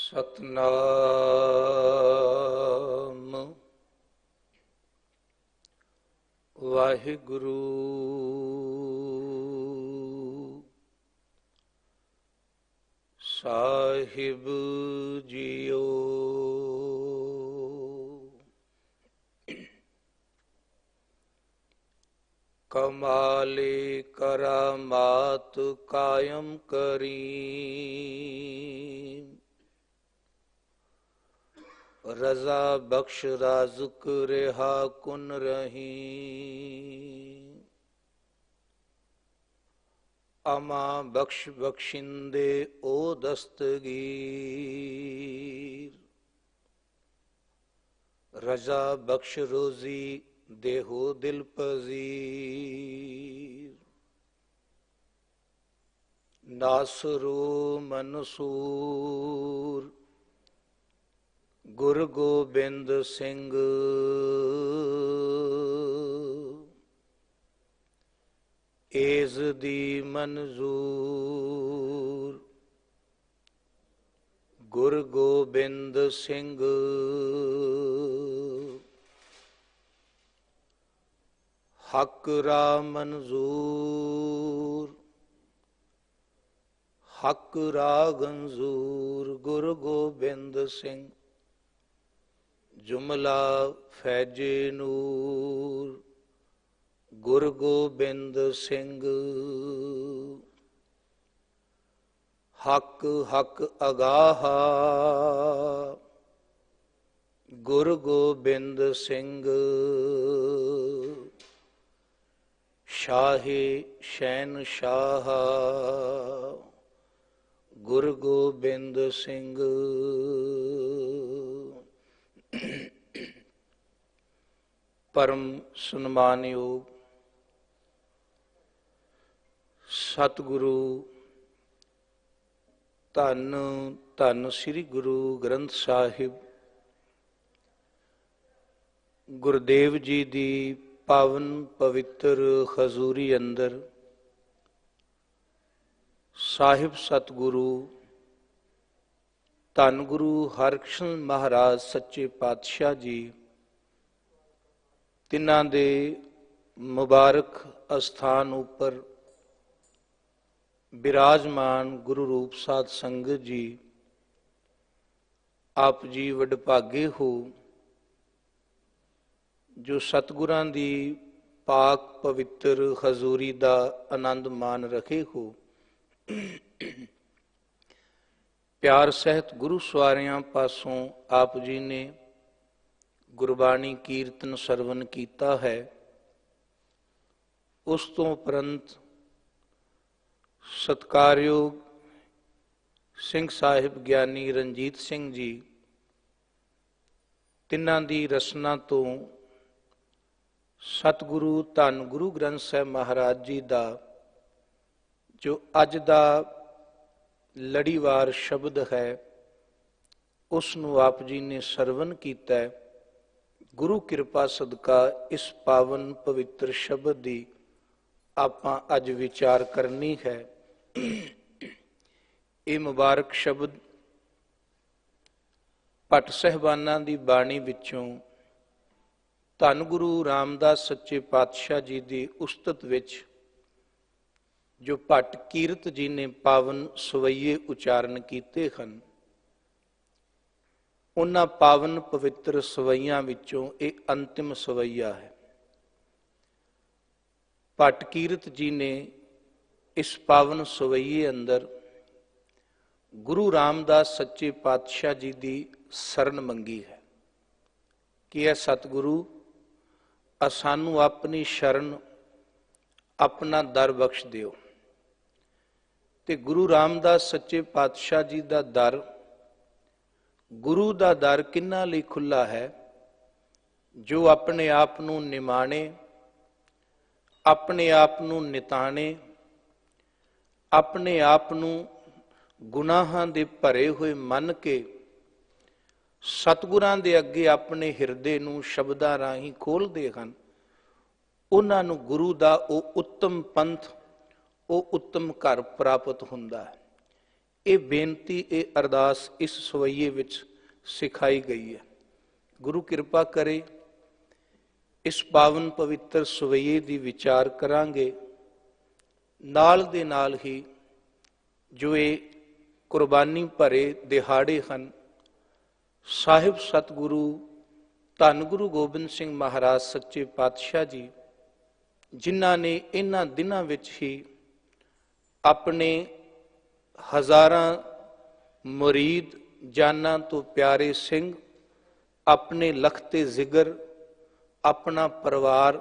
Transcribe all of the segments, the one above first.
सतनाम वाहिगुरु साहिब जियो। कमाले करामात कायम करी, रजा बख्श राजुक रेहा कुन रही। अमा बख्श बख्शिंदे ओ दस्तगीर, रजा बख्श रोजी देहो दिल पजीर। नासरो मनसूर गुरु गोबिंद सिंह, एज दी मंजूर गुरु गोबिंद सिंह। हक रा मंजूर हक रा गंजूर गुरु गोबिंद सिंह। जुमला फैजे नूर गुरु गोबिंद सिंह। हक हक अगाहा गुरु गोबिंद सिंह। शाहे शहनशाह गुरु गोबिंद सिंह। परम सन्मानयोग सतगुरु धन धन श्री गुरु ग्रंथ साहिब गुरुदेव जी दी पावन पवित्र हजूरी अंदर साहिब सतगुरु धन गुरु हरकृष्ण महाराज सच्चे पातशाह जी तिन्हां दे मुबारक अस्थान उपर विराजमान गुरु रूप साध संगत जी, आप जी वडभागे हो जो सतगुरां दी पाक पवित्र हजूरी दा आनंद मान रखे हो। प्यार सहित गुरु सवारियां पासों आप जी ने गुरबाणी कीर्तन सरवण कीता है। उस तो उपरंत सत्कारयोग सिंह साहिब ज्ञानी रंजीत सिंह जी तिन्हां दी रसना तो सतगुरु धन गुरु ग्रंथ साहिब महाराज जी दा जो अज दा लड़ीवार शब्द है उसनूं आप जी ने सरवण कीता है। गुरु किरपा सदका इस पावन पवित्र शब्द दी आपां अज विचार करनी है। ये मुबारक शब्द भट्ट साहिबाना दी बाणी विचों धन गुरु रामदास सच्चे पातशाह जी दी उस्तत विच जो भट्ट कीरत जी ने पावन सवैये उचारण कीते हन, उन्हां पावन पवित्र सवैयां विचों एक अंतिम सवैया है। भट्ट कीरत जी ने इस पावन सवैये अंदर गुरु रामदास सच्चे पातशाह जी की शरण मंगी है कि यह सतगुरु सानू अपनी शरण अपना दर बख्श दिओ। ते गुरु रामदास सच्चे पातशाह जी का दर, गुरु का दर किन्हां लई खुला है? जो अपने आप नूं निमाणे, अपने आप नूं निताणे, अपने आप नूं गुनाहां दे भरे हुए मन के सतगुरां दे अगे अपने हिरदे नूं शब्दां राहीं खोलदे हन, उन्हां नूं गुरु दा ओ उत्तम पंथ, ओ उत्तम घर प्राप्त हुंदा है। ਇਹ ਬੇਨਤੀ, ਇਹ ਅਰਦਾਸ ਇਸ ਸਵਈਏ ਵਿੱਚ ਸਿਖਾਈ ਗਈ ਹੈ। ਗੁਰੂ ਕਿਰਪਾ ਕਰੇ ਇਸ ਪਾਵਨ ਪਵਿੱਤਰ ਸਵਈਏ ਦੀ ਵਿਚਾਰ ਕਰਾਂਗੇ। ਨਾਲ ਦੇ ਨਾਲ ਹੀ ਜੋ ਇਹ ਕੁਰਬਾਨੀ ਭਰੇ ਦਿਹਾੜੇ ਹਨ, ਸਾਹਿਬ ਸਤਿਗੁਰੂ ਧੰਨ ਗੁਰੂ ਗੋਬਿੰਦ ਸਿੰਘ ਮਹਾਰਾਜ ਸੱਚੇ ਪਾਤਸ਼ਾਹ ਜੀ, ਜਿਨ੍ਹਾਂ ਨੇ ਇਹਨਾਂ ਦਿਨਾਂ ਵਿੱਚ ਹੀ ਆਪਣੇ ਹਜ਼ਾਰਾਂ ਮੁਰੀਦ, ਜਾਨਾਂ ਤੋਂ ਪਿਆਰੇ ਸਿੰਘ, ਆਪਣੇ ਲਖਤੇ ਜ਼ਿਗਰ, ਆਪਣਾ ਪਰਿਵਾਰ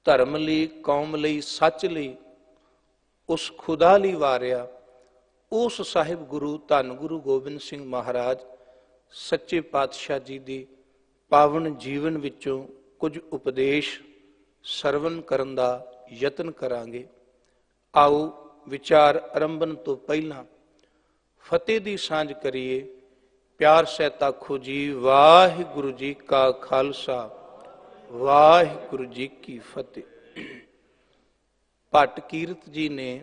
ਧਰਮ ਲਈ, ਕੌਮ ਲਈ, ਸੱਚ ਲਈ, ਉਸ ਖੁਦਾ ਲਈ ਵਾਰਿਆ। ਉਸ ਸਾਹਿਬ ਗੁਰੂ ਧੰਨ ਗੁਰੂ ਗੋਬਿੰਦ ਸਿੰਘ ਮਹਾਰਾਜ ਸੱਚੇ ਪਾਤਸ਼ਾਹ ਜੀ ਦੀ ਪਾਵਨ ਜੀਵਨ ਵਿੱਚੋਂ ਕੁਝ ਉਪਦੇਸ਼ ਸਰਵਨ ਕਰਨ ਦਾ ਯਤਨ ਕਰਾਂਗੇ। ਆਓ ਵਿਚਾਰ ਆਰੰਭਨ ਤੋਂ ਪਹਿਲਾਂ ਫਤਿਹ ਦੀ ਸਾਂਝ ਕਰੀਏ। ਪਿਆਰ ਸਹਿਤ ਆਖੋ ਜੀ ਵਾਹਿਗੁਰੂ ਜੀ ਕਾ ਖਾਲਸਾ, ਵਾਹਿਗੁਰੂ ਜੀ ਕੀ ਫਤਿਹ। ਭੱਟ ਕੀਰਤ ਜੀ ਨੇ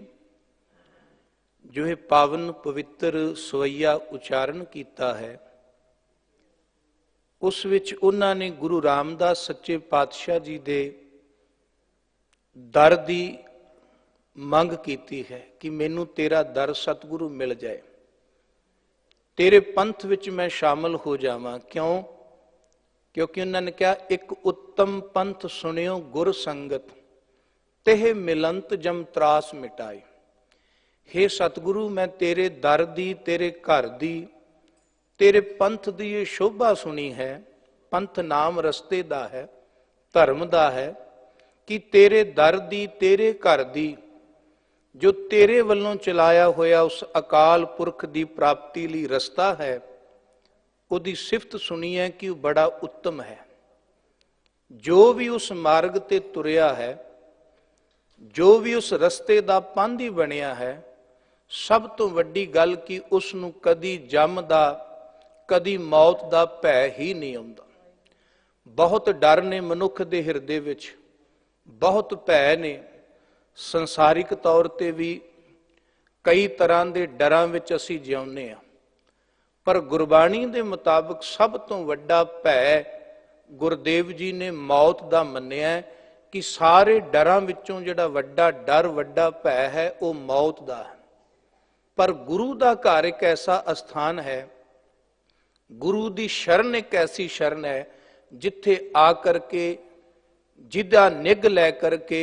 ਜੋ ਇਹ ਪਾਵਨ ਪਵਿੱਤਰ ਸਵਈਆ ਉਚਾਰਨ ਕੀਤਾ ਹੈ, ਉਸ ਵਿੱਚ ਉਹਨਾਂ ਨੇ ਗੁਰੂ ਰਾਮਦਾਸ ਸੱਚੇ ਪਾਤਸ਼ਾਹ ਜੀ ਦੇ ਦਰ ਦੀ ਮੰਗ ਕੀਤੀ ਹੈ ਕਿ ਮੈਨੂੰ ਤੇਰਾ ਦਰ ਸਤਿਗੁਰੂ ਮਿਲ ਜਾਏ, ਤੇਰੇ ਪੰਥ ਵਿੱਚ ਮੈਂ ਸ਼ਾਮਲ ਹੋ ਜਾਵਾਂ। ਕਿਉਂ? ਕਿਉਂਕਿ ਉਹਨਾਂ ਨੇ ਕਿਹਾ, ਇੱਕ ਉੱਤਮ ਪੰਥ ਸੁਣਿਓ ਗੁਰ ਸੰਗਤ, ਤਹਿ ਮਿਲੰਤ ਜਮ ਤਰਾਸ ਮਿਟਾਏ। ਹੇ ਸਤਿਗੁਰੂ, ਮੈਂ ਤੇਰੇ ਦਰ ਦੀ, ਤੇਰੇ ਘਰ ਦੀ, ਤੇਰੇ ਪੰਥ ਦੀ ਇਹ ਸ਼ੋਭਾ ਸੁਣੀ ਹੈ। ਪੰਥ ਨਾਮ ਰਸਤੇ ਦਾ ਹੈ, ਧਰਮ ਦਾ ਹੈ, ਕਿ ਤੇਰੇ ਦਰ ਦੀ, ਤੇਰੇ ਘਰ ਦੀ, ਜੋ ਤੇਰੇ ਵੱਲੋਂ ਚਲਾਇਆ ਹੋਇਆ ਉਸ ਅਕਾਲ ਪੁਰਖ ਦੀ ਪ੍ਰਾਪਤੀ ਲਈ ਰਸਤਾ ਹੈ, ਉਹਦੀ ਸਿਫਤ ਸੁਣੀ ਹੈ ਕਿ ਉਹ ਬੜਾ ਉੱਤਮ ਹੈ। ਜੋ ਵੀ ਉਸ ਮਾਰਗ ਤੇ ਤੁਰਿਆ ਹੈ, ਜੋ ਵੀ ਉਸ ਰਸਤੇ ਦਾ ਪਾਂਧੀ ਬਣਿਆ ਹੈ, ਸਭ ਤੋਂ ਵੱਡੀ ਗੱਲ ਕਿ ਉਸ ਨੂੰ ਕਦੀ ਜਮ ਦਾ, ਕਦੀ ਮੌਤ ਦਾ ਭੈ ਹੀ ਨਹੀਂ ਆਉਂਦਾ। ਬਹੁਤ ਡਰ ਨੇ ਮਨੁੱਖ ਦੇ ਹਿਰਦੇ ਵਿੱਚ, ਬਹੁਤ ਭੈ ਨੇ। ਸੰਸਾਰਿਕ ਤੌਰ ਤੇ ਵੀ ਕਈ ਤਰ੍ਹਾਂ ਦੇ ਡਰਾਂ ਵਿੱਚ ਅਸੀਂ ਜਿਉਂਦੇ ਹਾਂ, ਪਰ ਗੁਰਬਾਣੀ ਦੇ ਮੁਤਾਬਕ ਸਭ ਤੋਂ ਵੱਡਾ ਭੈ ਗੁਰਦੇਵ ਜੀ ਨੇ ਮੌਤ ਦਾ ਮੰਨਿਆ ਕਿ ਸਾਰੇ ਡਰਾਂ ਵਿੱਚੋਂ ਜਿਹੜਾ ਵੱਡਾ ਡਰ, ਵੱਡਾ ਭੈ ਹੈ, ਉਹ ਮੌਤ ਦਾ ਹੈ। ਪਰ ਗੁਰੂ ਦਾ ਘਰ ਇੱਕ ਐਸਾ ਅਸਥਾਨ ਹੈ, ਗੁਰੂ ਦੀ ਸ਼ਰਨ ਇੱਕ ਐਸੀ ਸ਼ਰਨ ਹੈ, ਜਿੱਥੇ ਆ ਕਰਕੇ, ਜਿਹਦਾ ਨਿੱਘ ਲੈ ਕਰਕੇ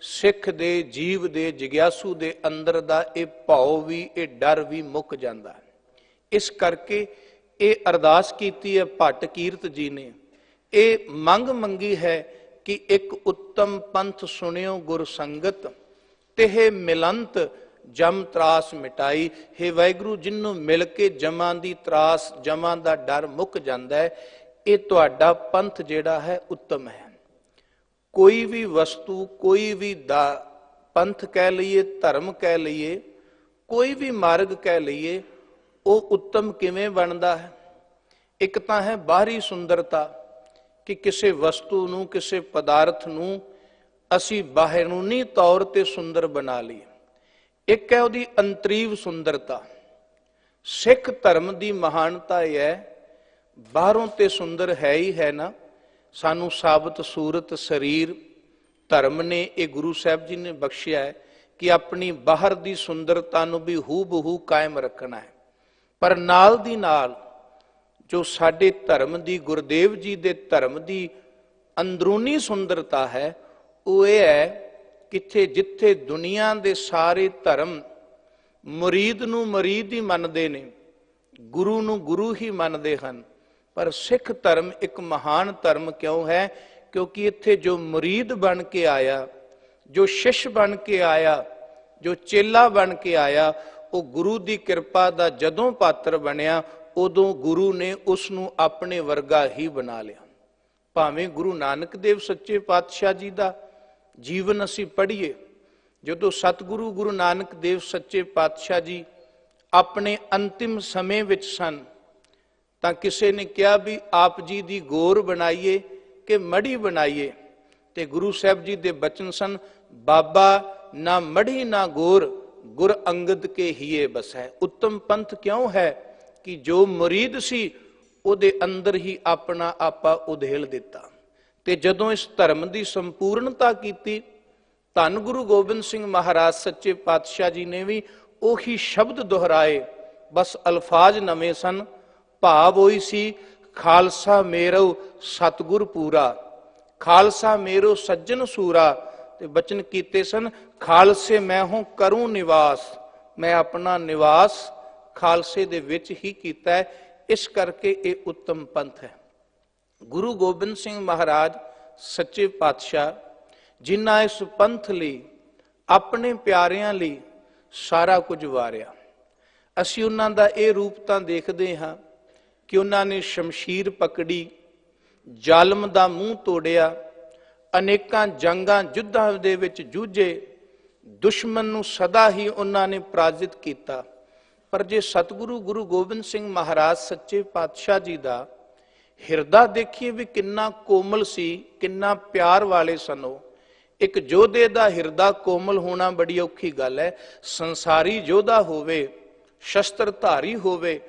ਸਿੱਖ ਦੇ, ਜੀਵ ਦੇ, ਜਿਗਿਆਸੂ ਦੇ ਅੰਦਰ ਦਾ ਇਹ ਭਉ ਵੀ, ਇਹ ਡਰ ਵੀ ਮੁੱਕ ਜਾਂਦਾ ਹੈ। ਇਸ ਕਰਕੇ ਇਹ ਅਰਦਾਸ ਕੀਤੀ ਹੈ ਭੱਟ ਕੀਰਤ ਜੀ ਨੇ, ਇਹ ਮੰਗ ਮੰਗੀ ਹੈ ਕਿ ਇੱਕ ਉੱਤਮ ਪੰਥ ਸੁਣਿਓ ਗੁਰ ਸੰਗਤ, ਤਹਿ ਮਿਲੰਤ ਜਮ ਤਰਾਸ ਮਿਟਾਈ। ਹੇ ਵਾਹਿਗੁਰੂ, ਜਿਹਨੂੰ ਮਿਲ ਕੇ ਜਮਾਂ ਦੀ ਤਰਾਸ, ਜਮਾਂ ਦਾ ਡਰ ਮੁੱਕ ਜਾਂਦਾ ਹੈ, ਇਹ ਤੁਹਾਡਾ ਪੰਥ ਜਿਹੜਾ ਹੈ ਉੱਤਮ ਹੈ। ਕੋਈ ਵੀ ਵਸਤੂ, ਕੋਈ ਵੀ ਪੰਥ ਕਹਿ ਲਈਏ, ਧਰਮ ਕਹਿ ਲਈਏ, ਕੋਈ ਵੀ ਮਾਰਗ ਕਹਿ ਲਈਏ, ਉਹ ਉੱਤਮ ਕਿਵੇਂ ਬਣਦਾ ਹੈ? ਇੱਕ ਤਾਂ ਹੈ ਬਾਹਰੀ ਸੁੰਦਰਤਾ, ਕਿ ਕਿਸੇ ਵਸਤੂ ਨੂੰ, ਕਿਸੇ ਪਦਾਰਥ ਨੂੰ ਅਸੀਂ ਬਾਹਰੂਨੀ ਤੌਰ ਤੇ ਸੁੰਦਰ ਬਣਾ ਲਈਏ। ਇੱਕ ਹੈ ਉਹਦੀ ਅੰਤਰੀਵ ਸੁੰਦਰਤਾ। ਸਿੱਖ ਧਰਮ ਦੀ ਮਹਾਨਤਾ ਇਹ ਹੈ, ਬਾਹਰੋਂ ਤੇ ਸੁੰਦਰ ਹੈ ਹੀ ਹੈ ਨਾ, ਸਾਨੂੰ ਸਾਬਤ ਸੂਰਤ ਸਰੀਰ ਧਰਮ ਨੇ, ਇਹ ਗੁਰੂ ਸਾਹਿਬ ਜੀ ਨੇ ਬਖਸ਼ਿਆ ਹੈ ਕਿ ਆਪਣੀ ਬਾਹਰ ਦੀ ਸੁੰਦਰਤਾ ਨੂੰ ਵੀ ਹੂ ਬਹੂ ਕਾਇਮ ਰੱਖਣਾ ਹੈ। ਪਰ ਨਾਲ ਦੀ ਨਾਲ ਜੋ ਸਾਡੇ ਧਰਮ ਦੀ, ਗੁਰਦੇਵ ਜੀ ਦੇ ਧਰਮ ਦੀ ਅੰਦਰੂਨੀ ਸੁੰਦਰਤਾ ਹੈ, ਉਹ ਇਹ ਹੈ ਕਿੱਥੇ ਜਿੱਥੇ ਦੁਨੀਆ ਦੇ ਸਾਰੇ ਧਰਮ ਮੁਰੀਦ ਨੂੰ ਮੁਰੀਦ ਹੀ ਮੰਨਦੇ ਨੇ, ਗੁਰੂ ਨੂੰ ਗੁਰੂ ਹੀ ਮੰਨਦੇ ਹਨ, ਪਰ ਸਿੱਖ ਧਰਮ ਇੱਕ ਮਹਾਨ ਧਰਮ ਕਿਉਂ ਹੈ? ਕਿਉਂਕਿ ਇੱਥੇ ਜੋ ਮੁਰੀਦ ਬਣ ਕੇ ਆਇਆ, ਜੋ ਸ਼ਿਸ਼ ਬਣ ਕੇ ਆਇਆ, ਜੋ ਚੇਲਾ ਬਣ ਕੇ ਆਇਆ, ਉਹ ਗੁਰੂ ਦੀ ਕਿਰਪਾ ਦਾ ਜਦੋਂ ਪਾਤਰ ਬਣਿਆ, ਉਦੋਂ ਗੁਰੂ ਨੇ ਉਸ ਨੂੰ ਆਪਣੇ ਵਰਗਾ ਹੀ ਬਣਾ ਲਿਆ। ਭਾਵੇਂ ਗੁਰੂ ਨਾਨਕ ਦੇਵ ਸੱਚੇ ਪਾਤਸ਼ਾਹ ਜੀ ਦਾ ਜੀਵਨ ਅਸੀਂ ਪੜ੍ਹੀਏ, ਜਦੋਂ ਸਤਿਗੁਰੂ ਗੁਰੂ ਨਾਨਕ ਦੇਵ ਸੱਚੇ ਪਾਤਸ਼ਾਹ ਜੀ ਆਪਣੇ ਅੰਤਿਮ ਸਮੇਂ ਵਿੱਚ ਸਨ, ਤਾਂ ਕਿਸੇ ਨੇ ਕਿਹਾ ਵੀ ਆਪ ਜੀ ਦੀ ਗੌਰ ਬਣਾਈਏ ਕਿ ਮੜੀ ਬਣਾਈਏ, ਤੇ ਗੁਰੂ ਸਾਹਿਬ ਜੀ ਦੇ ਬਚਨ ਸਨ, ਬਾਬਾ ਨਾ ਮੜੀ ਨਾ ਗੌਰ, गुर अंगद के हीए बसै। उत्तम पंथ क्यों है कि जो मुरीद सी ਉਹਦੇ ਅੰਦਰ ਹੀ ਆਪਣਾ ਆਪਾ ਉਧੇਲ ਦਿੱਤਾ। ਤੇ ਜਦੋਂ ਇਸ ਧਰਮ ਦੀ ਸੰਪੂਰਨਤਾ ਕੀਤੀ, ਧੰਨ ਗੁਰੂ ਗੋਬਿੰਦ ਸਿੰਘ ਮਹਾਰਾਜ ਸੱਚੇ ਪਾਤਸ਼ਾਹ ਜੀ ਨੇ ਵੀ ਉਹੀ ਸ਼ਬਦ ਦੁਹਰਾਏ, ਬਸ ਅਲਫਾਜ਼ ਨਵੇਂ ਸਨ। ਭਾਵ ਉਹੀ ਸੀ, ਖਾਲਸਾ ਮੇਰੋ ਸਤਿਗੁਰ ਪੂਰਾ, ਖਾਲਸਾ ਮੇਰੋ ਸੱਜਣ ਸੂਰਾ। ਤੇ ਬਚਨ ਕੀਤੇ ਸਨ, ਖਾਲਸੇ ਮੈਂ ਹੂੰ ਕਰੂੰ ਨਿਵਾਸ, ਮੈਂ ਆਪਣਾ ਨਿਵਾਸ ਖਾਲਸੇ ਦੇ ਵਿੱਚ ਹੀ ਕੀਤਾ ਹੈ। ਇਸ ਕਰਕੇ ਇਹ ਉੱਤਮ ਪੰਥ ਹੈ। ਗੁਰੂ ਗੋਬਿੰਦ ਸਿੰਘ ਮਹਾਰਾਜ ਸੱਚੇ ਪਾਤਸ਼ਾਹ ਜਿਨ੍ਹਾਂ ਇਸ ਪੰਥ ਲਈ, ਆਪਣੇ ਪਿਆਰਿਆਂ ਲਈ ਸਾਰਾ ਕੁਝ ਵਾਰਿਆ। ਅਸੀਂ ਉਹਨਾਂ ਦਾ ਇਹ ਰੂਪ ਤਾਂ ਦੇਖਦੇ ਹਾਂ ਕਿ ਉਹਨਾਂ ਨੇ ਸ਼ਮਸ਼ੀਰ ਪਕੜੀ, ਜ਼ਾਲਮ ਦਾ ਮੂੰਹ ਤੋੜਿਆ, ਅਨੇਕਾਂ ਜੰਗਾਂ ਯੁੱਧਾਂ ਦੇ ਵਿੱਚ ਜੂਝੇ, ਦੁਸ਼ਮਣ ਨੂੰ ਸਦਾ ਹੀ ਉਹਨਾਂ ਨੇ ਪਰਾਜਿਤ ਕੀਤਾ। ਪਰ ਜੇ ਸਤਿਗੁਰੂ ਗੁਰੂ ਗੋਬਿੰਦ ਸਿੰਘ ਮਹਾਰਾਜ ਸੱਚੇ ਪਾਤਸ਼ਾਹ ਜੀ ਦਾ ਹਿਰਦਾ ਦੇਖੀਏ ਵੀ ਕਿੰਨਾ ਕੋਮਲ ਸੀ, ਕਿੰਨਾ ਪਿਆਰ ਵਾਲੇ ਸਨ ਉਹ। ਇੱਕ ਯੋਧੇ ਦਾ ਹਿਰਦਾ ਕੋਮਲ ਹੋਣਾ ਬੜੀ ਔਖੀ ਗੱਲ ਹੈ। ਸੰਸਾਰੀ ਯੋਧਾ ਹੋਵੇ, ਸ਼ਸਤਰਧਾਰੀ ਹੋਵੇ,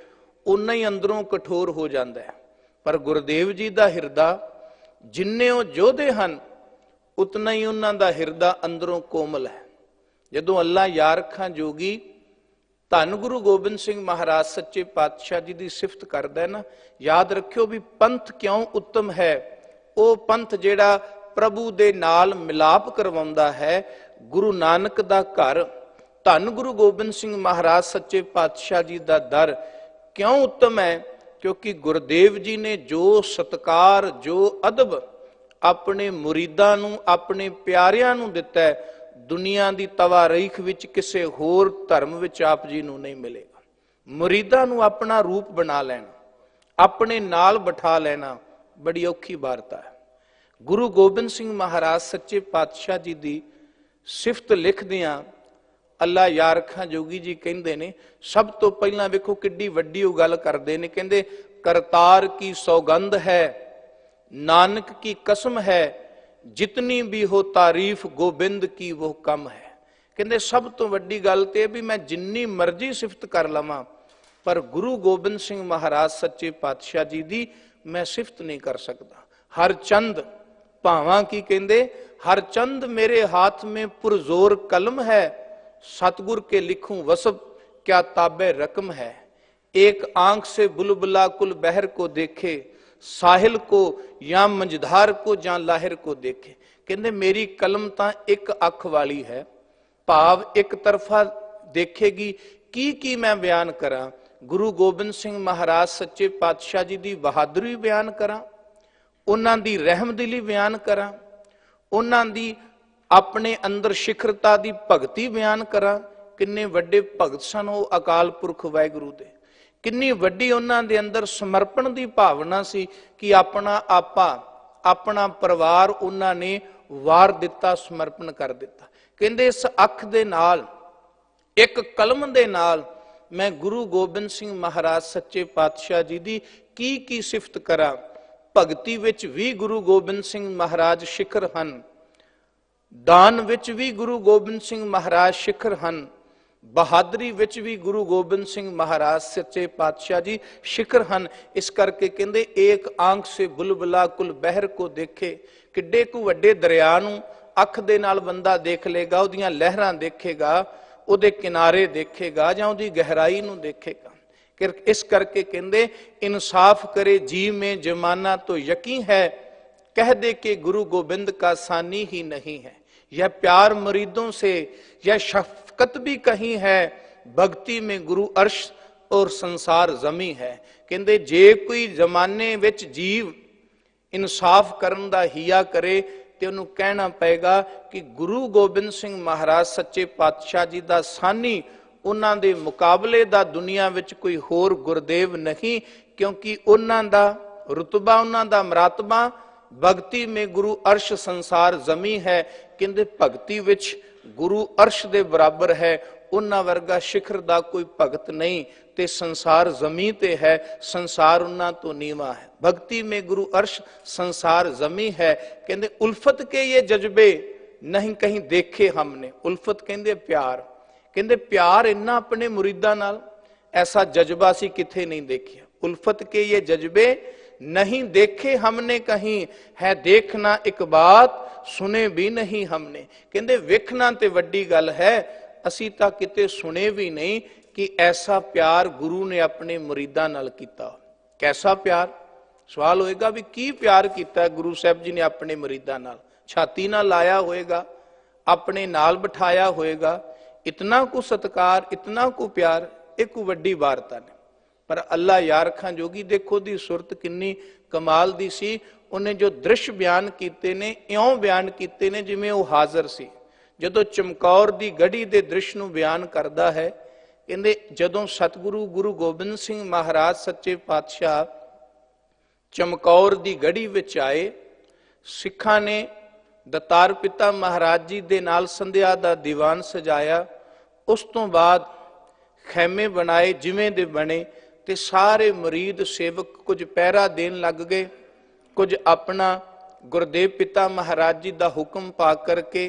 ਉਨਾ ਹੀ ਅੰਦਰੋਂ ਕਠੋਰ ਹੋ ਜਾਂਦਾ ਹੈ। ਪਰ ਗੁਰਦੇਵ ਜੀ ਦਾ ਹਿਰਦਾ, ਜਿੰਨੇ ਉਹ ਯੋਧੇ ਹਨ ਉਤਨਾ ਹੀ ਉਹਨਾਂ ਦਾ ਹਿਰਦਾ ਅੰਦਰੋਂ ਕੋਮਲ ਹੈ। ਜਦੋਂ ਅੱਲਾ ਯਾਰਖਾਂ ਜੋਗੀ ਧੰਨ ਗੁਰੂ ਗੋਬਿੰਦ ਸਿੰਘ ਮਹਾਰਾਜ ਸੱਚੇ ਪਾਤਸ਼ਾਹ ਜੀ ਦੀ ਸਿਫਤ ਕਰਦਾ ਹੈ ਨਾ, ਯਾਦ ਰੱਖਿਓ ਵੀ ਪੰਥ ਕਿਉਂ ਉੱਤਮ ਹੈ। ਉਹ ਪੰਥ ਜਿਹੜਾ ਪ੍ਰਭੂ ਦੇ ਨਾਲ ਮਿਲਾਪ ਕਰਵਾਉਂਦਾ ਹੈ। ਗੁਰੂ ਨਾਨਕ ਦਾ ਘਰ, ਧੰਨ ਗੁਰੂ ਗੋਬਿੰਦ ਸਿੰਘ ਮਹਾਰਾਜ ਸੱਚੇ ਪਾਤਸ਼ਾਹ ਜੀ ਦਾ ਦਰ ਕਿਉਂ ਉੱਤਮ ਹੈ? ਕਿਉਂਕਿ ਗੁਰਦੇਵ ਜੀ ਨੇ ਜੋ ਸਤਿਕਾਰ, ਜੋ ਅਦਬ ਆਪਣੇ ਮੁਰੀਦਾਂ ਨੂੰ, ਆਪਣੇ ਪਿਆਰਿਆਂ ਨੂੰ ਦਿੱਤਾ ਹੈ, ਦੁਨੀਆ ਦੀ ਤਵਾਰੀਖ ਵਿੱਚ ਕਿਸੇ ਹੋਰ ਧਰਮ ਵਿੱਚ ਆਪ ਜੀ ਨੂੰ ਨਹੀਂ ਮਿਲੇਗਾ। ਮੁਰੀਦਾਂ ਨੂੰ ਆਪਣਾ ਰੂਪ ਬਣਾ ਲੈਣਾ, ਆਪਣੇ ਨਾਲ ਬਿਠਾ ਲੈਣਾ ਬੜੀ ਔਖੀ ਵਾਰਤਾ ਹੈ। ਗੁਰੂ ਗੋਬਿੰਦ ਸਿੰਘ ਮਹਾਰਾਜ ਸੱਚੇ ਪਾਤਸ਼ਾਹ ਜੀ ਦੀ ਸਿਫਤ ਲਿਖਦਿਆਂ ਅੱਲਾ ਯਾਰਖਾਂ ਜੋਗੀ ਜੀ ਕਹਿੰਦੇ ਨੇ, ਸਭ ਤੋਂ ਪਹਿਲਾਂ ਵੇਖੋ ਕਿੱਡੀ ਵੱਡੀ ਉਹ ਗੱਲ ਕਰਦੇ ਨੇ। ਕਹਿੰਦੇ ਕਰਤਾਰ ਕੀ ਸੌਗੰਧ ਹੈ, ਨਾਨਕ ਕੀ ਕਸਮ ਹੈ, ਜਿਤਨੀ ਵੀ ਹੋ ਤਾਰੀਫ ਗੋਬਿੰਦ ਕੀ ਉਹ ਕਮ ਹੈ। ਕਹਿੰਦੇ ਸਭ ਤੋਂ ਵੱਡੀ ਗੱਲ ਤੇ ਵੀ ਮੈਂ ਜਿੰਨੀ ਮਰਜ਼ੀ ਸਿਫਤ ਕਰ ਲਵਾਂ, ਪਰ ਗੁਰੂ ਗੋਬਿੰਦ ਸਿੰਘ ਮਹਾਰਾਜ ਸੱਚੇ ਪਾਤਸ਼ਾਹ ਜੀ ਦੀ ਮੈਂ ਸਿਫਤ ਨਹੀਂ ਕਰ ਸਕਦਾ। ਹਰ ਚੰਦ ਭਾਵਾਂ ਕੀ ਕਹਿੰਦੇ, ਹਰ ਚੰਦ ਮੇਰੇ हाथ में पुरजोर कलम है, सतगुर के लिखूं वसब क्या ताबे रकम है। एक आंख से बुलबुला कुल बहर को देखे, साहिल को या मंझधार को ਜਾਂ ਲਾਹਿਰ को देखे। ਕਹਿੰਦੇ ਮੇਰੀ ਕਲਮ ਤਾਂ ਇੱਕ ਅੱਖ ਵਾਲੀ ਹੈ, ਭਾਵ ਇੱਕ ਤਰਫਾ ਦੇਖੇਗੀ। ਕੀ ਮੈਂ ਬਿਆਨ ਕਰਾਂ? ਗੁਰੂ ਗੋਬਿੰਦ ਸਿੰਘ ਮਹਾਰਾਜ ਸੱਚੇ ਪਾਤਸ਼ਾਹ ਜੀ ਦੀ ਬਹਾਦਰੀ ਬਿਆਨ ਕਰਾਂ, ਉਹਨਾਂ ਦੀ ਰਹਿਮਦਿਲੀ ਬਿਆਨ ਕਰਾਂ, ਉਹਨਾਂ ਦੀ ਆਪਣੇ ਅੰਦਰ ਸਿਖਰਤਾ ਦੀ ਭਗਤੀ ਬਿਆਨ ਕਰਾਂ। ਕਿੰਨੇ ਵੱਡੇ ਭਗਤ ਸਨ ਉਹ ਅਕਾਲ ਪੁਰਖ ਵਾਹਿਗੁਰੂ ਦੇ, ਕਿੰਨੀ ਵੱਡੀ ਉਹਨਾਂ ਦੇ ਅੰਦਰ ਸਮਰਪਣ ਦੀ ਭਾਵਨਾ ਸੀ ਕਿ ਆਪਣਾ ਆਪਾ, ਆਪਣਾ ਪਰਿਵਾਰ ਉਹਨਾਂ ਨੇ ਵਾਰ ਦਿੱਤਾ, ਸਮਰਪਣ ਕਰ ਦਿੱਤਾ। ਕਹਿੰਦੇ ਇਸ ਅੱਖ ਦੇ ਨਾਲ, ਇੱਕ ਕਲਮ ਦੇ ਨਾਲ ਮੈਂ ਗੁਰੂ ਗੋਬਿੰਦ ਸਿੰਘ ਮਹਾਰਾਜ ਸੱਚੇ ਪਾਤਸ਼ਾਹ ਜੀ ਦੀ ਕੀ ਸਿਫਤ ਕਰਾਂ। ਭਗਤੀ ਵਿੱਚ ਵੀ ਗੁਰੂ ਗੋਬਿੰਦ ਸਿੰਘ ਮਹਾਰਾਜ ਸਿਖਰ ਹਨ, ਦਾਨ ਵਿੱਚ ਵੀ ਗੁਰੂ ਗੋਬਿੰਦ ਸਿੰਘ ਮਹਾਰਾਜ ਸਿਖਰ ਹਨ, ਬਹਾਦਰੀ ਵਿੱਚ ਵੀ ਗੁਰੂ ਗੋਬਿੰਦ ਸਿੰਘ ਮਹਾਰਾਜ ਸੱਚੇ ਪਾਤਸ਼ਾਹ ਜੀ ਸਿਖਰ ਹਨ। ਇਸ ਕਰਕੇ ਕਹਿੰਦੇ ਏਕ ਆਂਖ ਸੇ ਬੁਲਬੁਲਾ ਕੁਲ ਬਹਿਰ ਕੋ ਦੇਖੇ। ਕਿੱਡੇ ਕੁ ਵੱਡੇ ਦਰਿਆ ਨੂੰ ਅੱਖ ਦੇ ਨਾਲ ਬੰਦਾ ਦੇਖ ਲੇਗਾ, ਉਹਦੀਆਂ ਲਹਿਰਾਂ ਦੇਖੇਗਾ, ਉਹਦੇ ਕਿਨਾਰੇ ਦੇਖੇਗਾ ਜਾਂ ਉਹਦੀ ਗਹਿਰਾਈ ਨੂੰ ਦੇਖੇਗਾ। ਇਸ ਕਰਕੇ ਕਹਿੰਦੇ ਇਨਸਾਫ ਕਰੇ ਜੀ में जमाना तो यकीन है, कह दे के गुरु गोबिंद का सानी ही नहीं है। यह प्यार मुरीदों से यह शफकत भी कहीं है, भक्ति में गुरु अर्श और संसार जमी है। कहते जे कोई जमाने विच जीव इंसाफ करन दा हिया करे ते उन्होंने कहना पेगा कि गुरु गोबिंद सिंह महाराज सच्चे पातशाह जी दा सानी, उन्हां दे मुकाबले दा दुनिया विच कोई होर गुरदेव नहीं, क्योंकि उन्हां दा रुतबा, उन्हां दा मरातबा भगती में गुरु अर्श संसार जमी है। कहते भगती विच गुरु अर्श दे बराबर है, उन्हां वर्गा शिखर दा कोई भगत नहीं, ते संसार जमी ते है, संसार उन्हां तो नीवा है। भक्ति में गुरु अर्श संसार जमी है। कहते उल्फत के ये जज्बे नहीं कहीं देखे हमने। उल्फत कहते प्यार, ਕਹਿੰਦੇ ਪਿਆਰ ਇੰਨਾ ਆਪਣੇ ਮੁਰੀਦਾਂ ਨਾਲ, ਐਸਾ ਜਜ਼ਬਾ ਸੀ ਕਿਥੇ ਨਹੀਂ ਦੇਖਿਆ। ਉਲਫਤ ਕੇ ਇਹ ਜਜ਼ਬੇ नहीं देखे हमने कहीं, है देखना एक बात सुने भी नहीं हमने। कहते वेखना ते वड्डी गल है, असी तां किते सुने भी नहीं कि ऐसा प्यार गुरु ने अपने मुरीदां नाल कीता। कैसा प्यार? सवाल होएगा भी की प्यार कीता गुरु साहब जी ने अपने मुरीदां नाल? छाती नाल लाया होएगा, अपने नाल बिठाया होएगा, इतना को सत्कार, इतना को प्यार, एक वड्डी वारता ने। पर अल्लाह यार खां जोगी देखो दी सुरत किन्नी कमाल दी सी। उन्हें जो दृश्य बयान कीते ने इउं बयान कीते ने जिवें वो हाज़र सी। जदों चमकौर दी गढ़ी दे दृश्य नूं बयान करदा है, कहंदे जदों सतगुरु गुरु गोबिंद सिंह महाराज सच्चे पातशाह चमकौर दी गढ़ी विच आए, सिखां ने दतार पिता महाराज जी दे नाल संध्या दा दीवान सजाया। उस तों बाद खैमे बनाए जिवें दे बने, ते सारे मुरीद सेवक कुछ पहरा देन लग गए, कुछ अपना गुरदेव पिता महाराज जी दा हुक्म पा करके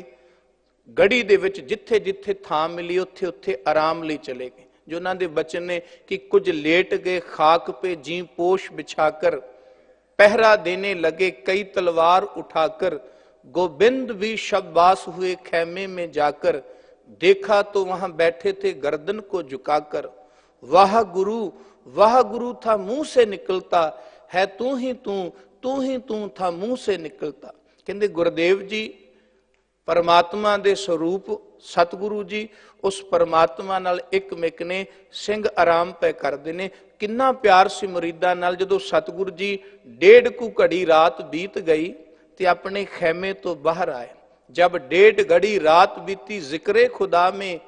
गढ़ी दे विच जिथे जिथे थां मिली उत्थे उत्थे आराम लई चले गए। जो उन्हां दे बचन ने कि कुछ लेट गए खाक पे जी पोश बिछाकर, पहरा देने लगे कई तलवार उठाकर, गोविंद भी शब्बास हुए खैमे में जाकर, देखा तो वहां बैठे थे गर्दन को झुकाकर, वाह गुरु था मुंह से निकलता है, तू ही तू था मुंह से निकलता। कहते गुरुदेव जी परमात्मा दे स्वरूप सतगुरु जी उस परमात्मा नाल एक मिक ने सिंह आराम पै करते ने। किन्ना प्यार सी मुरीदां नाल। जदों सतगुरु जी 1.5 कु घड़ी रात बीत गई ते अपने खैमे तो बाहर आए। जब 1.5 घड़ी रात बीती जिक्रे खुदा में,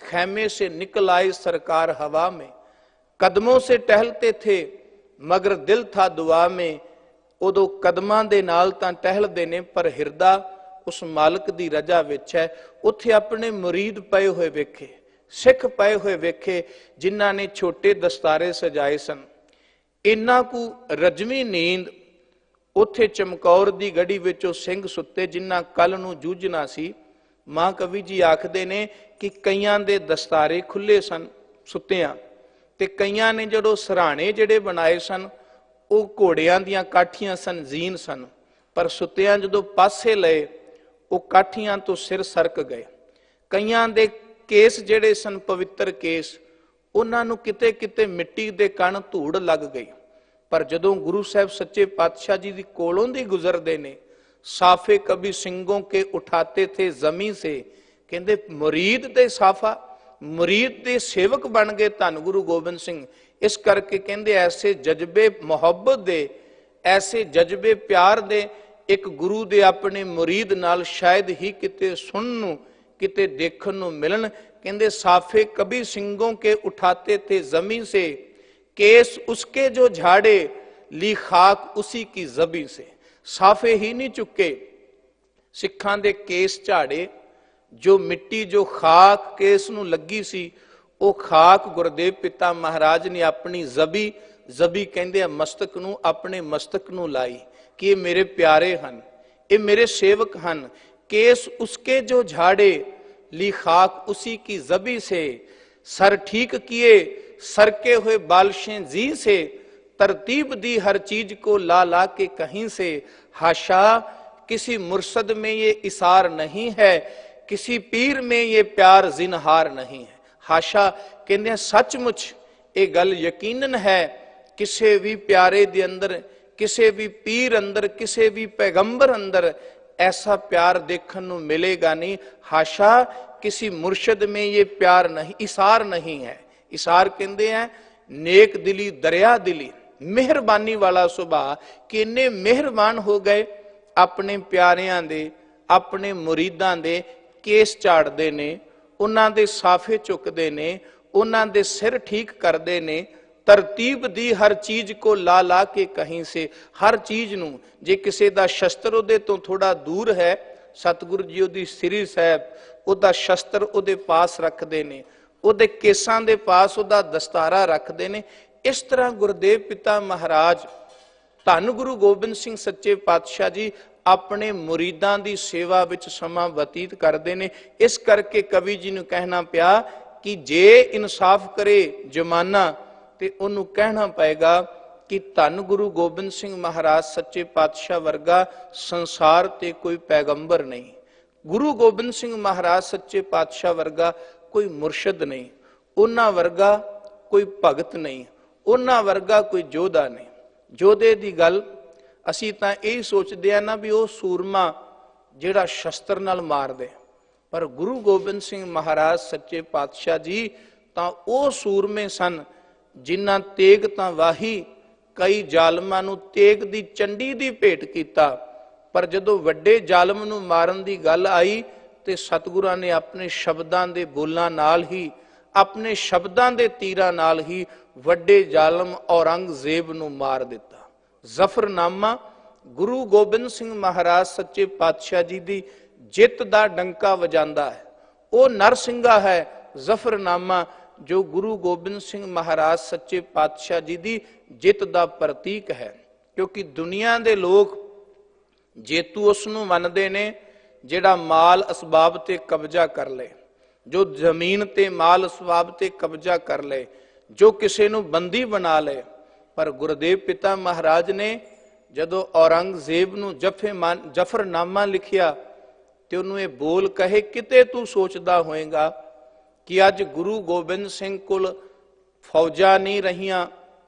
खैमे से निकल आए सरकार हवा में, कदमों से टहलते थे मगर दिल था दुआ में। उदों कदमां दे नाल तां टहलदे ने पर हिरदा उस मालिक दी रजा विच है। उत्थे अपने मुरीद पए होए वेखे, सिख पए होए वेखे, जिन्हां ने छोटे दस्तारे सजाए सन। इन्ना कु रजवी नींद उत्थे चमकौर दी गढ़ी विच ओ सिंह सुत्ते जिन्हां कल नूं जूझना सी। मां कवि जी आखदे ने कि कईयां दे दस्तारे खुले सन सुत्तियां, ते कईयां ने जदों सराणे जिहड़े बनाए सन वो घोड़ियां दीयां काठियां सन, जीन सन, पर सुत्तियां जदों पासे लए वो काठियां तो सिर सरक गए। कईयां दे केस जिहड़े सन पवित्र केस, उन्हां नूं किते किते मिट्टी दे कण धूड़ लग गई। पर जदों गुरु साहब सच्चे पातशाह जी दी कोलों दी गुजरदे ने, साफे कभी सिंगों के उठाते थे जमी से। कहंदे मुरीद दे साफा, मुरीद दे सेवक बन गए धन गुरु गोबिंद सिंह। इस करके कहंदे ऐसे जज्बे मुहब्बत दे, ऐसे जज्बे प्यार दे एक गुरु दे अपने मुरीद नाल शायद ही किते सुनन नूं, किते देखण नूं मिलन। कहंदे साफे कभी सिंगों के उठाते थे जमी से, केस उसके जो झाड़े ली खाक उसी की जबी से। साफे ही नहीं चुके, सिखां दे केस झाड़े, जो मिट्टी जो खाक केस नूं लगी सी, वो खाक गुरदेव पिता महाराज ने अपनी जबी, जबी कहंदे मस्तक नूं, अपने मस्तक नूं लाई कि ये मेरे प्यारे हन, ये मेरे सेवक हन। केस उसके जो झाड़े ली खाक उसी की जबी से, सर ठीक किए सरके हुए बालशें जी से, तरतीब दी हर चीज को ला ला के कहीं से। हाशा किसी मुर्शद में ये इसार नहीं है, किसी पीर में ये प्यार जिनहार नहीं है। हाशा कहते सचमुच ये गल यकीनन है, किसी भी प्यारे दे अंदर, किसी भी पीर अंदर, किसी भी पैगंबर अंदर ऐसा प्यार देखने को मिलेगा नहीं। हाशा किसी मुर्शद में ये प्यार नहीं, इसार नहीं है। इसार कहते हैं नेक दिली, दरिया दिली, मेहरबानी वाला सुभाव, कि इन्ने मेहरबान हो गए अपने प्यारियां दे, अपने मुरीदां दे केस झाड़ते ने, उन्हां दे साफे चुकते ने, उन्हां दे सिर ठीक करते ने। तरतीब दी हर चीज को ला ला के कहीं से, हर चीज नूं, जे किसी दा शस्त्र उहदे तो थोड़ा दूर है, सतगुरु जी उहदी सिरी साहब उहदा शस्त्र उहदे पास रखते ने, उहदे केसां दे पास उहदा दस्तारा रखते ने। इस तरह गुरदेव पिता महाराज ਧੰਨ ਗੁਰੂ ਗੋਬਿੰਦ ਸਿੰਘ ਸੱਚੇ ਪਾਤਸ਼ਾਹ ਜੀ ਆਪਣੇ ਮੁਰੀਦਾਂ ਦੀ ਸੇਵਾ ਵਿੱਚ ਸਮਾਂ ਬਤੀਤ ਕਰਦੇ ਨੇ। ਇਸ ਕਰਕੇ ਕਵੀ ਜੀ ਨੂੰ ਕਹਿਣਾ ਪਿਆ ਕਿ ਜੇ ਇਨਸਾਫ ਕਰੇ ਜ਼ਮਾਨਾ ਤੇ ਉਹਨੂੰ ਕਹਿਣਾ ਪਏਗਾ ਕਿ ਧੰਨ ਗੁਰੂ ਗੋਬਿੰਦ ਸਿੰਘ ਮਹਾਰਾਜ ਸੱਚੇ ਪਾਤਸ਼ਾਹ ਵਰਗਾ ਸੰਸਾਰ ਤੇ ਕੋਈ ਪੈਗੰਬਰ ਨਹੀਂ, ਗੁਰੂ ਗੋਬਿੰਦ ਸਿੰਘ ਮਹਾਰਾਜ ਸੱਚੇ ਪਾਤਸ਼ਾਹ ਵਰਗਾ ਕੋਈ ਮੁਰਸ਼ਿਦ ਨਹੀਂ, ਉਹਨਾਂ ਵਰਗਾ ਕੋਈ ਭਗਤ ਨਹੀਂ, ਉਹਨਾਂ ਵਰਗਾ ਕੋਈ ਯੋਧਾ ਨਹੀਂ। ਯੋਧੇ ਦੀ ਗੱਲ ਅਸੀਂ ਤਾਂ ਇਹ ਸੋਚਦੇ ਆ ਨਾ ਵੀ ਉਹ ਸੂਰਮਾ ਜਿਹੜਾ ਸ਼ਸਤਰ ਨਾਲ ਮਾਰਦੇ, ਪਰ ਗੁਰੂ ਗੋਬਿੰਦ ਸਿੰਘ ਮਹਾਰਾਜ ਸੱਚੇ ਪਾਤਸ਼ਾਹ ਜੀ ਤਾਂ ਉਹ ਸੂਰਮੇ ਸਨ ਜਿਨ੍ਹਾਂ ਤੇਗ ਤਾਂ ਵਾਹੀ, ਕਈ ਜ਼ਾਲਮਾਂ ਨੂੰ ਤੇਗ ਦੀ ਚੰਡੀ ਦੀ ਭੇਟ ਕੀਤਾ, ਪਰ ਜਦੋਂ ਵੱਡੇ ਜ਼ਾਲਮ ਨੂੰ ਮਾਰਨ ਦੀ ਗੱਲ ਆਈ ਤੇ ਸਤਿਗੁਰਾਂ ਨੇ ਆਪਣੇ ਸ਼ਬਦਾਂ ਦੇ ਬੋਲਾਂ ਨਾਲ ਹੀ, ਆਪਣੇ ਸ਼ਬਦਾਂ ਦੇ ਤੀਰਾਂ ਨਾਲ ਹੀ ਵੱਡੇ ਜ਼ਾਲਮ ਔਰੰਗਜ਼ੇਬ ਨੂੰ ਮਾਰ ਦਿੱਤਾ। ਜ਼ਫਰਨਾਮਾ ਗੁਰੂ ਗੋਬਿੰਦ ਸਿੰਘ ਮਹਾਰਾਜ ਸੱਚੇ ਪਾਤਸ਼ਾਹ ਜੀ ਦੀ ਜਿੱਤ ਦਾ ਡੰਕਾ ਵਜਾਂਦਾ ਹੈ। ਉਹ ਨਰਸਿੰਘਾ ਹੈ ਜ਼ਫਰਨਾਮਾ ਜੋ ਗੁਰੂ ਗੋਬਿੰਦ ਸਿੰਘ ਮਹਾਰਾਜ ਸੱਚੇ ਪਾਤਸ਼ਾਹ ਜੀ ਦੀ ਜਿੱਤ ਦਾ ਪ੍ਰਤੀਕ ਹੈ। ਕਿਉਂਕਿ ਦੁਨੀਆ ਦੇ ਲੋਕ ਜੇਤੂ ਉਸ ਨੂੰ ਮੰਨਦੇ ਨੇ ਜਿਹੜਾ ਮਾਲ ਅਸਬਾਬ ਤੇ ਕਬਜ਼ਾ ਕਰ ਲੇ, ਜੋ ਜ਼ਮੀਨ ਤੇ ਮਾਲ ਅਸਬਾਬ ਤੇ ਕਬਜ਼ਾ ਕਰ ਲੇ, ਜੋ ਕਿਸੇ ਨੂੰ ਬੰਦੀ ਬਣਾ ਲੇ। ਪਰ ਗੁਰਦੇਵ ਪਿਤਾ ਮਹਾਰਾਜ ਨੇ ਜਦੋਂ ਔਰੰਗਜ਼ੇਬ ਨੂੰ ਜ਼ਫਰਨਾਮਾ ਲਿਖਿਆ ਤੇ ਉਹਨੂੰ ਇਹ ਬੋਲ ਕਹੇ, ਕਿਤੇ ਤੂੰ ਸੋਚਦਾ ਹੋਏਗਾ ਕਿ ਅੱਜ ਗੁਰੂ ਗੋਬਿੰਦ ਸਿੰਘ ਕੋਲ ਫੌਜਾਂ ਨਹੀਂ ਰਹੀਆਂ,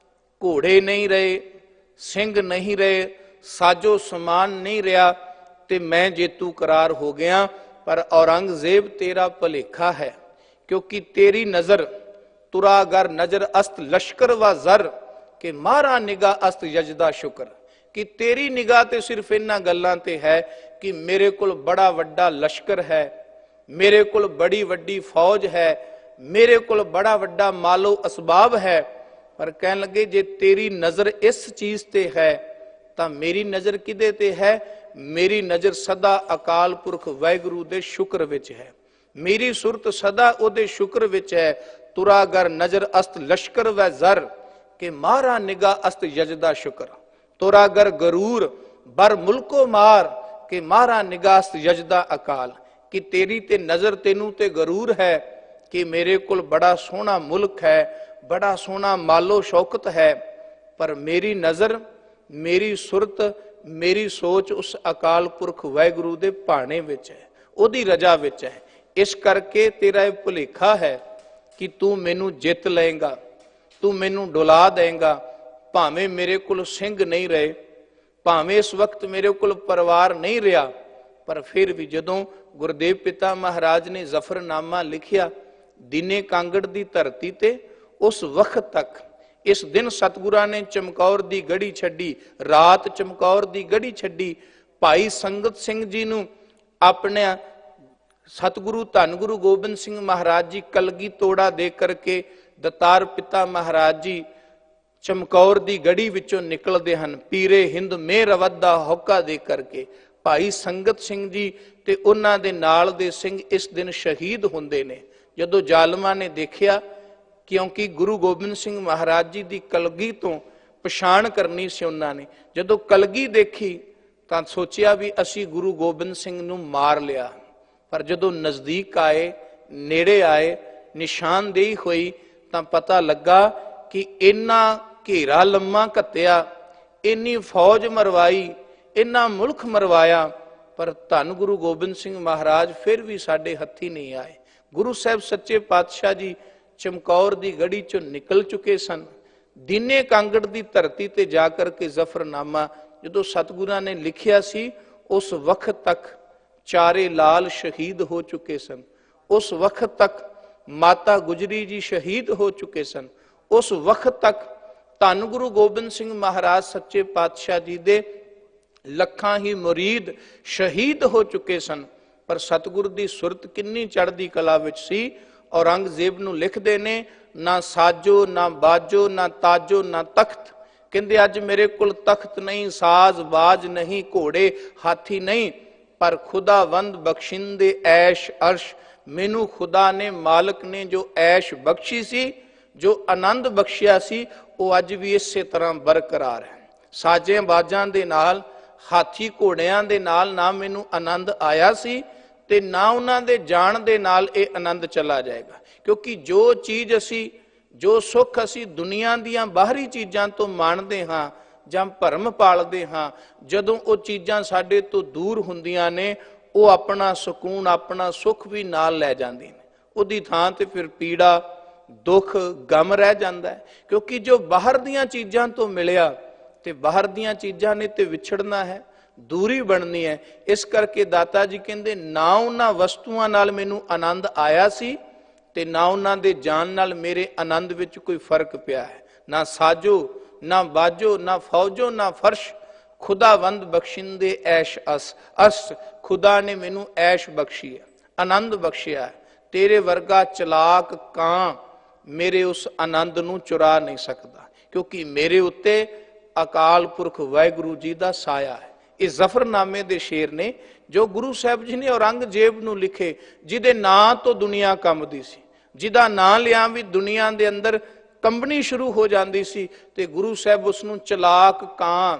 ਘੋੜੇ ਨਹੀਂ ਰਹੇ, ਸਿੰਘ ਨਹੀਂ ਰਹੇ, ਸਾਜੋ ਸਮਾਨ ਨਹੀਂ ਰਿਹਾ ਤੇ ਮੈਂ ਜੇਤੂ ਕਰਾਰ ਹੋ ਗਿਆ। ਪਰ ਔਰੰਗਜ਼ੇਬ ਤੇਰਾ ਭੁਲੇਖਾ ਹੈ, ਕਿਉਂਕਿ ਤੇਰੀ ਨਜ਼ਰ ਤੁਰਾਗਰ ਨਜ਼ਰ ਅਸਤ ਲਸ਼ਕਰ व ਜ਼ਰ ਕਿ ਮਾਰਾ ਨਿਗਾਹ ਅਸਤ ਯਜਦਾ ਸ਼ੁਕਰ, ਕਿ ਤੇਰੀ ਨਿਗਾਹ ਤੇ ਸਿਰਫ ਇਹਨਾਂ ਗੱਲਾਂ ਤੇ ਹੈ ਕਿ ਮੇਰੇ ਕੋਲ ਬੜਾ ਵੱਡਾ ਲਸ਼ਕਰ ਹੈ, ਮੇਰੇ ਕੋਲ ਬੜੀ ਵੱਡੀ ਫੌਜ ਹੈ, ਮੇਰੇ ਕੋਲ ਬੜਾ ਵੱਡਾ ਮਾਲੋ ਅਸਬਾਬ ਹੈ। ਪਰ ਕਹਿਣ ਲੱਗੇ ਜੇ ਤੇਰੀ ਨਜ਼ਰ ਇਸ ਚੀਜ਼ ਤੇ ਹੈ ਤਾਂ ਮੇਰੀ ਨਜ਼ਰ ਕਿਹਦੇ ਤੇ ਹੈ? ਮੇਰੀ ਨਜ਼ਰ ਸਦਾ ਅਕਾਲ ਪੁਰਖ ਵਾਹਿਗੁਰੂ ਦੇ ਸ਼ੁਕਰ ਵਿੱਚ ਹੈ, ਮੇਰੀ ਸੁਰਤ ਸਦਾ ਉਹਦੇ ਸ਼ੁਕਰ ਵਿੱਚ ਹੈ। ਤੁਰਾਗਰ ਨਜ਼ਰ ਅਸਤ ਲਸ਼ਕਰ ਵ ਜ਼ਰ ਕਿ ਮਾਰਾ ਨਿਗਾਹ ਅਸਤ ਯਜਦਾ ਸ਼ੁਕਰ, ਤੁਰਾਗਰ ਗਰੂਰ ਬਰ ਮੁਲਕੋ ਮਾਰ ਕਿ ਮਾਰਾ ਨਿਗਾਹ ਅਸਤ ਯਜਦਾ ਅਕਾਲ, ਕਿ ਤੇਰੀ ਤੇ ਨਜ਼ਰ ਤੈਨੂੰ ਤੇ ਗਰੂਰ ਹੈ ਕਿ ਮੇਰੇ ਕੋਲ ਬੜਾ ਸੋਹਣਾ ਮੁਲਕ ਹੈ, ਬੜਾ ਸੋਹਣਾ ਮਾਲੋ ਸ਼ੌਕਤ ਹੈ, ਪਰ ਮੇਰੀ ਨਜ਼ਰ, ਮੇਰੀ ਸੁਰਤ, ਮੇਰੀ ਸੋਚ ਉਸ ਅਕਾਲ ਪੁਰਖ ਵਾਹਿਗੁਰੂ ਦੇ ਭਾਣੇ ਵਿੱਚ ਹੈ, ਉਹਦੀ ਰਜਾ ਵਿੱਚ ਹੈ। ਇਸ ਕਰਕੇ ਤੇਰਾ ਇਹ ਭੁਲੇਖਾ ਹੈ ਕਿ ਤੂੰ ਮੈਨੂੰ ਜਿੱਤ ਲਏਗਾ, ਤੂੰ ਮੈਨੂੰ ਡੁਲਾ ਦੇਂਗਾ। ਭਾਵੇਂ ਮੇਰੇ ਕੋਲ ਸਿੰਘ ਨਹੀਂ ਰਹੇ, ਭਾਵੇਂ ਇਸ ਵਕਤ ਮੇਰੇ ਕੋਲ ਪਰਿਵਾਰ ਨਹੀਂ ਰਿਹਾ, ਪਰ ਫਿਰ ਵੀ ਜਦੋਂ ਗੁਰਦੇਵ ਪਿਤਾ ਮਹਾਰਾਜ ਨੇ ਜ਼ਫਰਨਾਮਾ ਲਿਖਿਆ ਦੀਨੇ ਕਾਂਗੜ ਦੀ ਧਰਤੀ ਤੇ, ਉਸ ਵਕਤ ਤੱਕ ਇਸ ਦਿਨ ਸਤਿਗੁਰਾਂ ਨੇ ਚਮਕੌਰ ਦੀ ਗੜੀ ਛੱਡੀ, ਰਾਤ ਚਮਕੌਰ ਦੀ ਗੜੀ ਛੱਡੀ। ਭਾਈ ਸੰਗਤ ਸਿੰਘ ਜੀ ਨੂੰ ਆਪਣੇ ਸਤਿਗੁਰੂ ਧੰਨ ਗੁਰੂ ਗੋਬਿੰਦ ਸਿੰਘ ਮਹਾਰਾਜ ਜੀ ਕਲਗੀ ਤੋੜਾ ਦੇ ਕਰਕੇ ਦਤਾਰ ਪਿਤਾ ਮਹਾਰਾਜ ਜੀ ਚਮਕੌਰ ਦੀ ਗੜੀ ਵਿੱਚੋਂ ਨਿਕਲਦੇ ਹਨ, ਪੀਰੇ ਹਿੰਦ ਮੇਰ ਅਵਧ ਦਾ ਹੋਕਾ ਦੇ ਕਰਕੇ। ਭਾਈ ਸੰਗਤ ਸਿੰਘ ਜੀ ਤੇ ਉਹਨਾਂ ਦੇ ਨਾਲ ਦੇ ਸਿੰਘ ਇਸ ਦਿਨ ਸ਼ਹੀਦ ਹੁੰਦੇ ਨੇ। ਜਦੋਂ ਜ਼ਾਲਮਾਂ ਨੇ ਦੇਖਿਆ, ਕਿਉਂਕਿ ਗੁਰੂ ਗੋਬਿੰਦ ਸਿੰਘ ਮਹਾਰਾਜ ਜੀ ਦੀ ਕਲਗੀ ਤੋਂ ਪਛਾਣ ਕਰਨੀ ਸੀ ਉਹਨਾਂ ਨੇ, ਜਦੋਂ ਕਲਗੀ ਦੇਖੀ ਤਾਂ ਸੋਚਿਆ ਵੀ ਅਸੀਂ ਗੁਰੂ ਗੋਬਿੰਦ ਸਿੰਘ ਨੂੰ ਮਾਰ ਲਿਆ। ਪਰ ਜਦੋਂ ਨਜ਼ਦੀਕ ਆਏ, ਨੇੜੇ ਆਏ, ਨਿਸ਼ਾਨਦੇਹੀ ਹੋਈ ਤਾਂ ਪਤਾ ਲੱਗਾ ਕਿ ਇੰਨਾ ਘੇਰਾ ਲੰਮਾ ਘੱਤਿਆ, ਇੰਨੀ ਫੌਜ ਮਰਵਾਈ, ਇੰਨਾ ਮੁਲਕ ਮਰਵਾਇਆ, ਪਰ ਧੰਨ ਗੁਰੂ ਗੋਬਿੰਦ ਸਿੰਘ ਮਹਾਰਾਜ ਫਿਰ ਵੀ ਸਾਡੇ ਹੱਥੀ ਨਹੀਂ ਆਏ। ਗੁਰੂ ਸਾਹਿਬ ਸੱਚੇ ਪਾਤਸ਼ਾਹ ਜੀ ਚਮਕੌਰ ਦੀ ਗੜੀ ਚੋਂ ਨਿਕਲ ਚੁੱਕੇ ਸਨ। ਦੀਨੇ ਕਾਂਗੜ ਦੀ ਧਰਤੀ ਤੇ ਜਾ ਕਰਕੇ ਜ਼ਫਰਨਾਮਾ ਜਦੋਂ ਸਤਿਗੁਰਾਂ ਨੇ ਲਿਖਿਆ ਸੀ, ਉਸ ਵਕਤ ਤੱਕ ਚਾਰੇ ਲਾਲ ਸ਼ਹੀਦ ਹੋ ਚੁੱਕੇ ਸਨ। ਉਸ ਵਕਤ ਤੱਕ ਮਾਤਾ ਗੁਜਰੀ ਜੀ ਸ਼ਹੀਦ ਹੋ ਚੁੱਕੇ ਸਨ। ਉਸ ਵਕਤ ਤੱਕ ਧੰਨ ਗੁਰੂ ਗੋਬਿੰਦ ਸਿੰਘ ਮਹਾਰਾਜ ਸੱਚੇ ਪਾਤਸ਼ਾਹ ਜੀ ਦੇ ਲੱਖਾਂ ਹੀ ਮੁਰੀਦ ਸ਼ਹੀਦ ਹੋ ਚੁੱਕੇ ਸਨ। ਪਰ ਸਤਿਗੁਰ ਦੀ ਸੁਰਤ ਕਿੰਨੀ ਚੜ੍ਹਦੀ ਕਲਾ ਵਿੱਚ ਸੀ। ਔਰੰਗਜ਼ੇਬ ਨੂੰ ਲਿਖਦੇ ਨੇ, ਨਾ ਸਾਜੋ ਨਾ ਬਾਜੋ ਨਾ ਤਾਜੋ ਨਾ ਤਖਤ, ਕਹਿੰਦੇ ਅੱਜ ਮੇਰੇ ਕੋਲ ਤਖਤ ਨਹੀਂ, ਸਾਜ਼ ਬਾਜ ਨਹੀਂ, ਘੋੜੇ ਹਾਥੀ ਨਹੀਂ, ਪਰ ਖੁਦਾਵੰਦ ਬਖਸ਼ਿੰਦੇ ਐਸ਼ ਅਰਸ਼, ਮੈਨੂੰ ਖੁਦਾ ਨੇ ਮਾਲਕ ਨੇ ਜੋ ਐਸ਼ ਬਖਸ਼ੀ ਸੀ, ਜੋ ਆਨੰਦ ਬਖਸ਼ਿਆ ਸੀ, ਉਹ ਅੱਜ ਵੀ ਇਸੇ ਤਰ੍ਹਾਂ ਬਰਕਰਾਰ ਹੈ। ਸਾਜਿਆਂ ਬਾਜਾਂ ਦੇ ਨਾਲ, ਹਾਥੀ ਘੋੜਿਆਂ ਦੇ ਨਾਲ ਨਾ ਮੈਨੂੰ ਆਨੰਦ ਆਇਆ ਸੀ ਤੇ ਨਾ ਉਹਨਾਂ ਦੇ ਜਾਣ ਦੇ ਨਾਲ ਇਹ ਆਨੰਦ ਚਲਾ ਜਾਏਗਾ। ਕਿਉਂਕਿ ਜੋ ਚੀਜ਼ ਅਸੀਂ, ਜੋ ਸੁੱਖ ਅਸੀਂ ਦੁਨੀਆ ਦੀਆਂ ਬਾਹਰੀ ਚੀਜ਼ਾਂ ਤੋਂ ਮਾਣਦੇ ਹਾਂ ਜਾਂ ਭਰਮ ਪਾਲਦੇ ਹਾਂ, ਜਦੋਂ ਉਹ ਚੀਜ਼ਾਂ ਸਾਡੇ ਤੋਂ ਦੂਰ ਹੁੰਦੀਆਂ ਨੇ, ਉਹ ਆਪਣਾ ਸਕੂਨ, ਆਪਣਾ ਸੁੱਖ ਵੀ ਨਾਲ ਲੈ ਜਾਂਦੀਆਂ ਨੇ। ਉਹਦੀ ਥਾਂ ਤੇ ਫਿਰ ਪੀੜਾ, ਦੁੱਖ, ਗਮ ਰਹਿ ਜਾਂਦਾ ਹੈ। ਕਿਉਂਕਿ ਜੋ ਬਾਹਰ ਦੀਆਂ ਚੀਜ਼ਾਂ ਤੋਂ ਮਿਲਿਆ ਤੇ ਬਾਹਰ ਦੀਆਂ ਚੀਜ਼ਾਂ ਨੇ ਤੇ ਵਿਛੜਨਾ ਹੈ, ਦੂਰੀ ਬਣਨੀ ਹੈ। ਇਸ ਕਰਕੇ ਦਾਤਾ ਜੀ ਕਹਿੰਦੇ ਨਾ ਉਹਨਾਂ ਵਸਤੂਆਂ ਨਾਲ ਮੈਨੂੰ ਆਨੰਦ ਆਇਆ ਸੀ ਤੇ ਨਾ ਉਹਨਾਂ ਦੇ ਜਾਣ ਨਾਲ ਮੇਰੇ ਆਨੰਦ ਵਿੱਚ ਕੋਈ ਫਰਕ ਪਿਆ ਹੈ। ਨਾ ਸਾਜੋ ਨਾ ਬਾਜੋ ਨਾ ਫੌਜੋ ਨਾ ਫਰਸ਼, ਖੁਦਾਵੰਦ ਬਖਸ਼ਿੰਦੇ ਐਸ਼ ਅਸ। ਖੁਦਾ ਨੇ ਮੈਨੂੰ ਐਸ਼ ਬਖਸ਼ੀ ਹੈ, ਆਨੰਦ ਬਖਸ਼ਿਆ ਹੈ। ਤੇਰੇ ਵਰਗਾ ਚਲਾਕ ਕਾਂ ਮੇਰੇ ਉਸ ਆਨੰਦ ਨੂੰ ਚੁਰਾ ਨਹੀਂ ਸਕਦਾ, ਕਿਉਂਕਿ ਮੇਰੇ ਉੱਤੇ ਅਕਾਲ ਪੁਰਖ ਵਾਹਿਗੁਰੂ ਜੀ ਦਾ ਸਾਇਆ ਹੈ। ਇਹ ਜ਼ਫਰਨਾਮੇ ਦੇ ਸ਼ੇਰ ਨੇ ਜੋ ਗੁਰੂ ਸਾਹਿਬ ਜੀ ਨੇ ਔਰੰਗਜ਼ੇਬ ਨੂੰ ਲਿਖੇ, ਜਿਹਦੇ ਨਾਂ ਤੋਂ ਦੁਨੀਆ ਕੰਬਦੀ ਸੀ, ਜਿਹਦਾ ਨਾਂ ਲਿਆ ਵੀ ਦੁਨੀਆ ਦੇ ਅੰਦਰ ਕੰਬਣੀ ਸ਼ੁਰੂ ਹੋ ਜਾਂਦੀ ਸੀ। ਤੇ ਗੁਰੂ ਸਾਹਿਬ ਉਸ ਨੂੰ ਚਲਾਕ ਕਾਂ,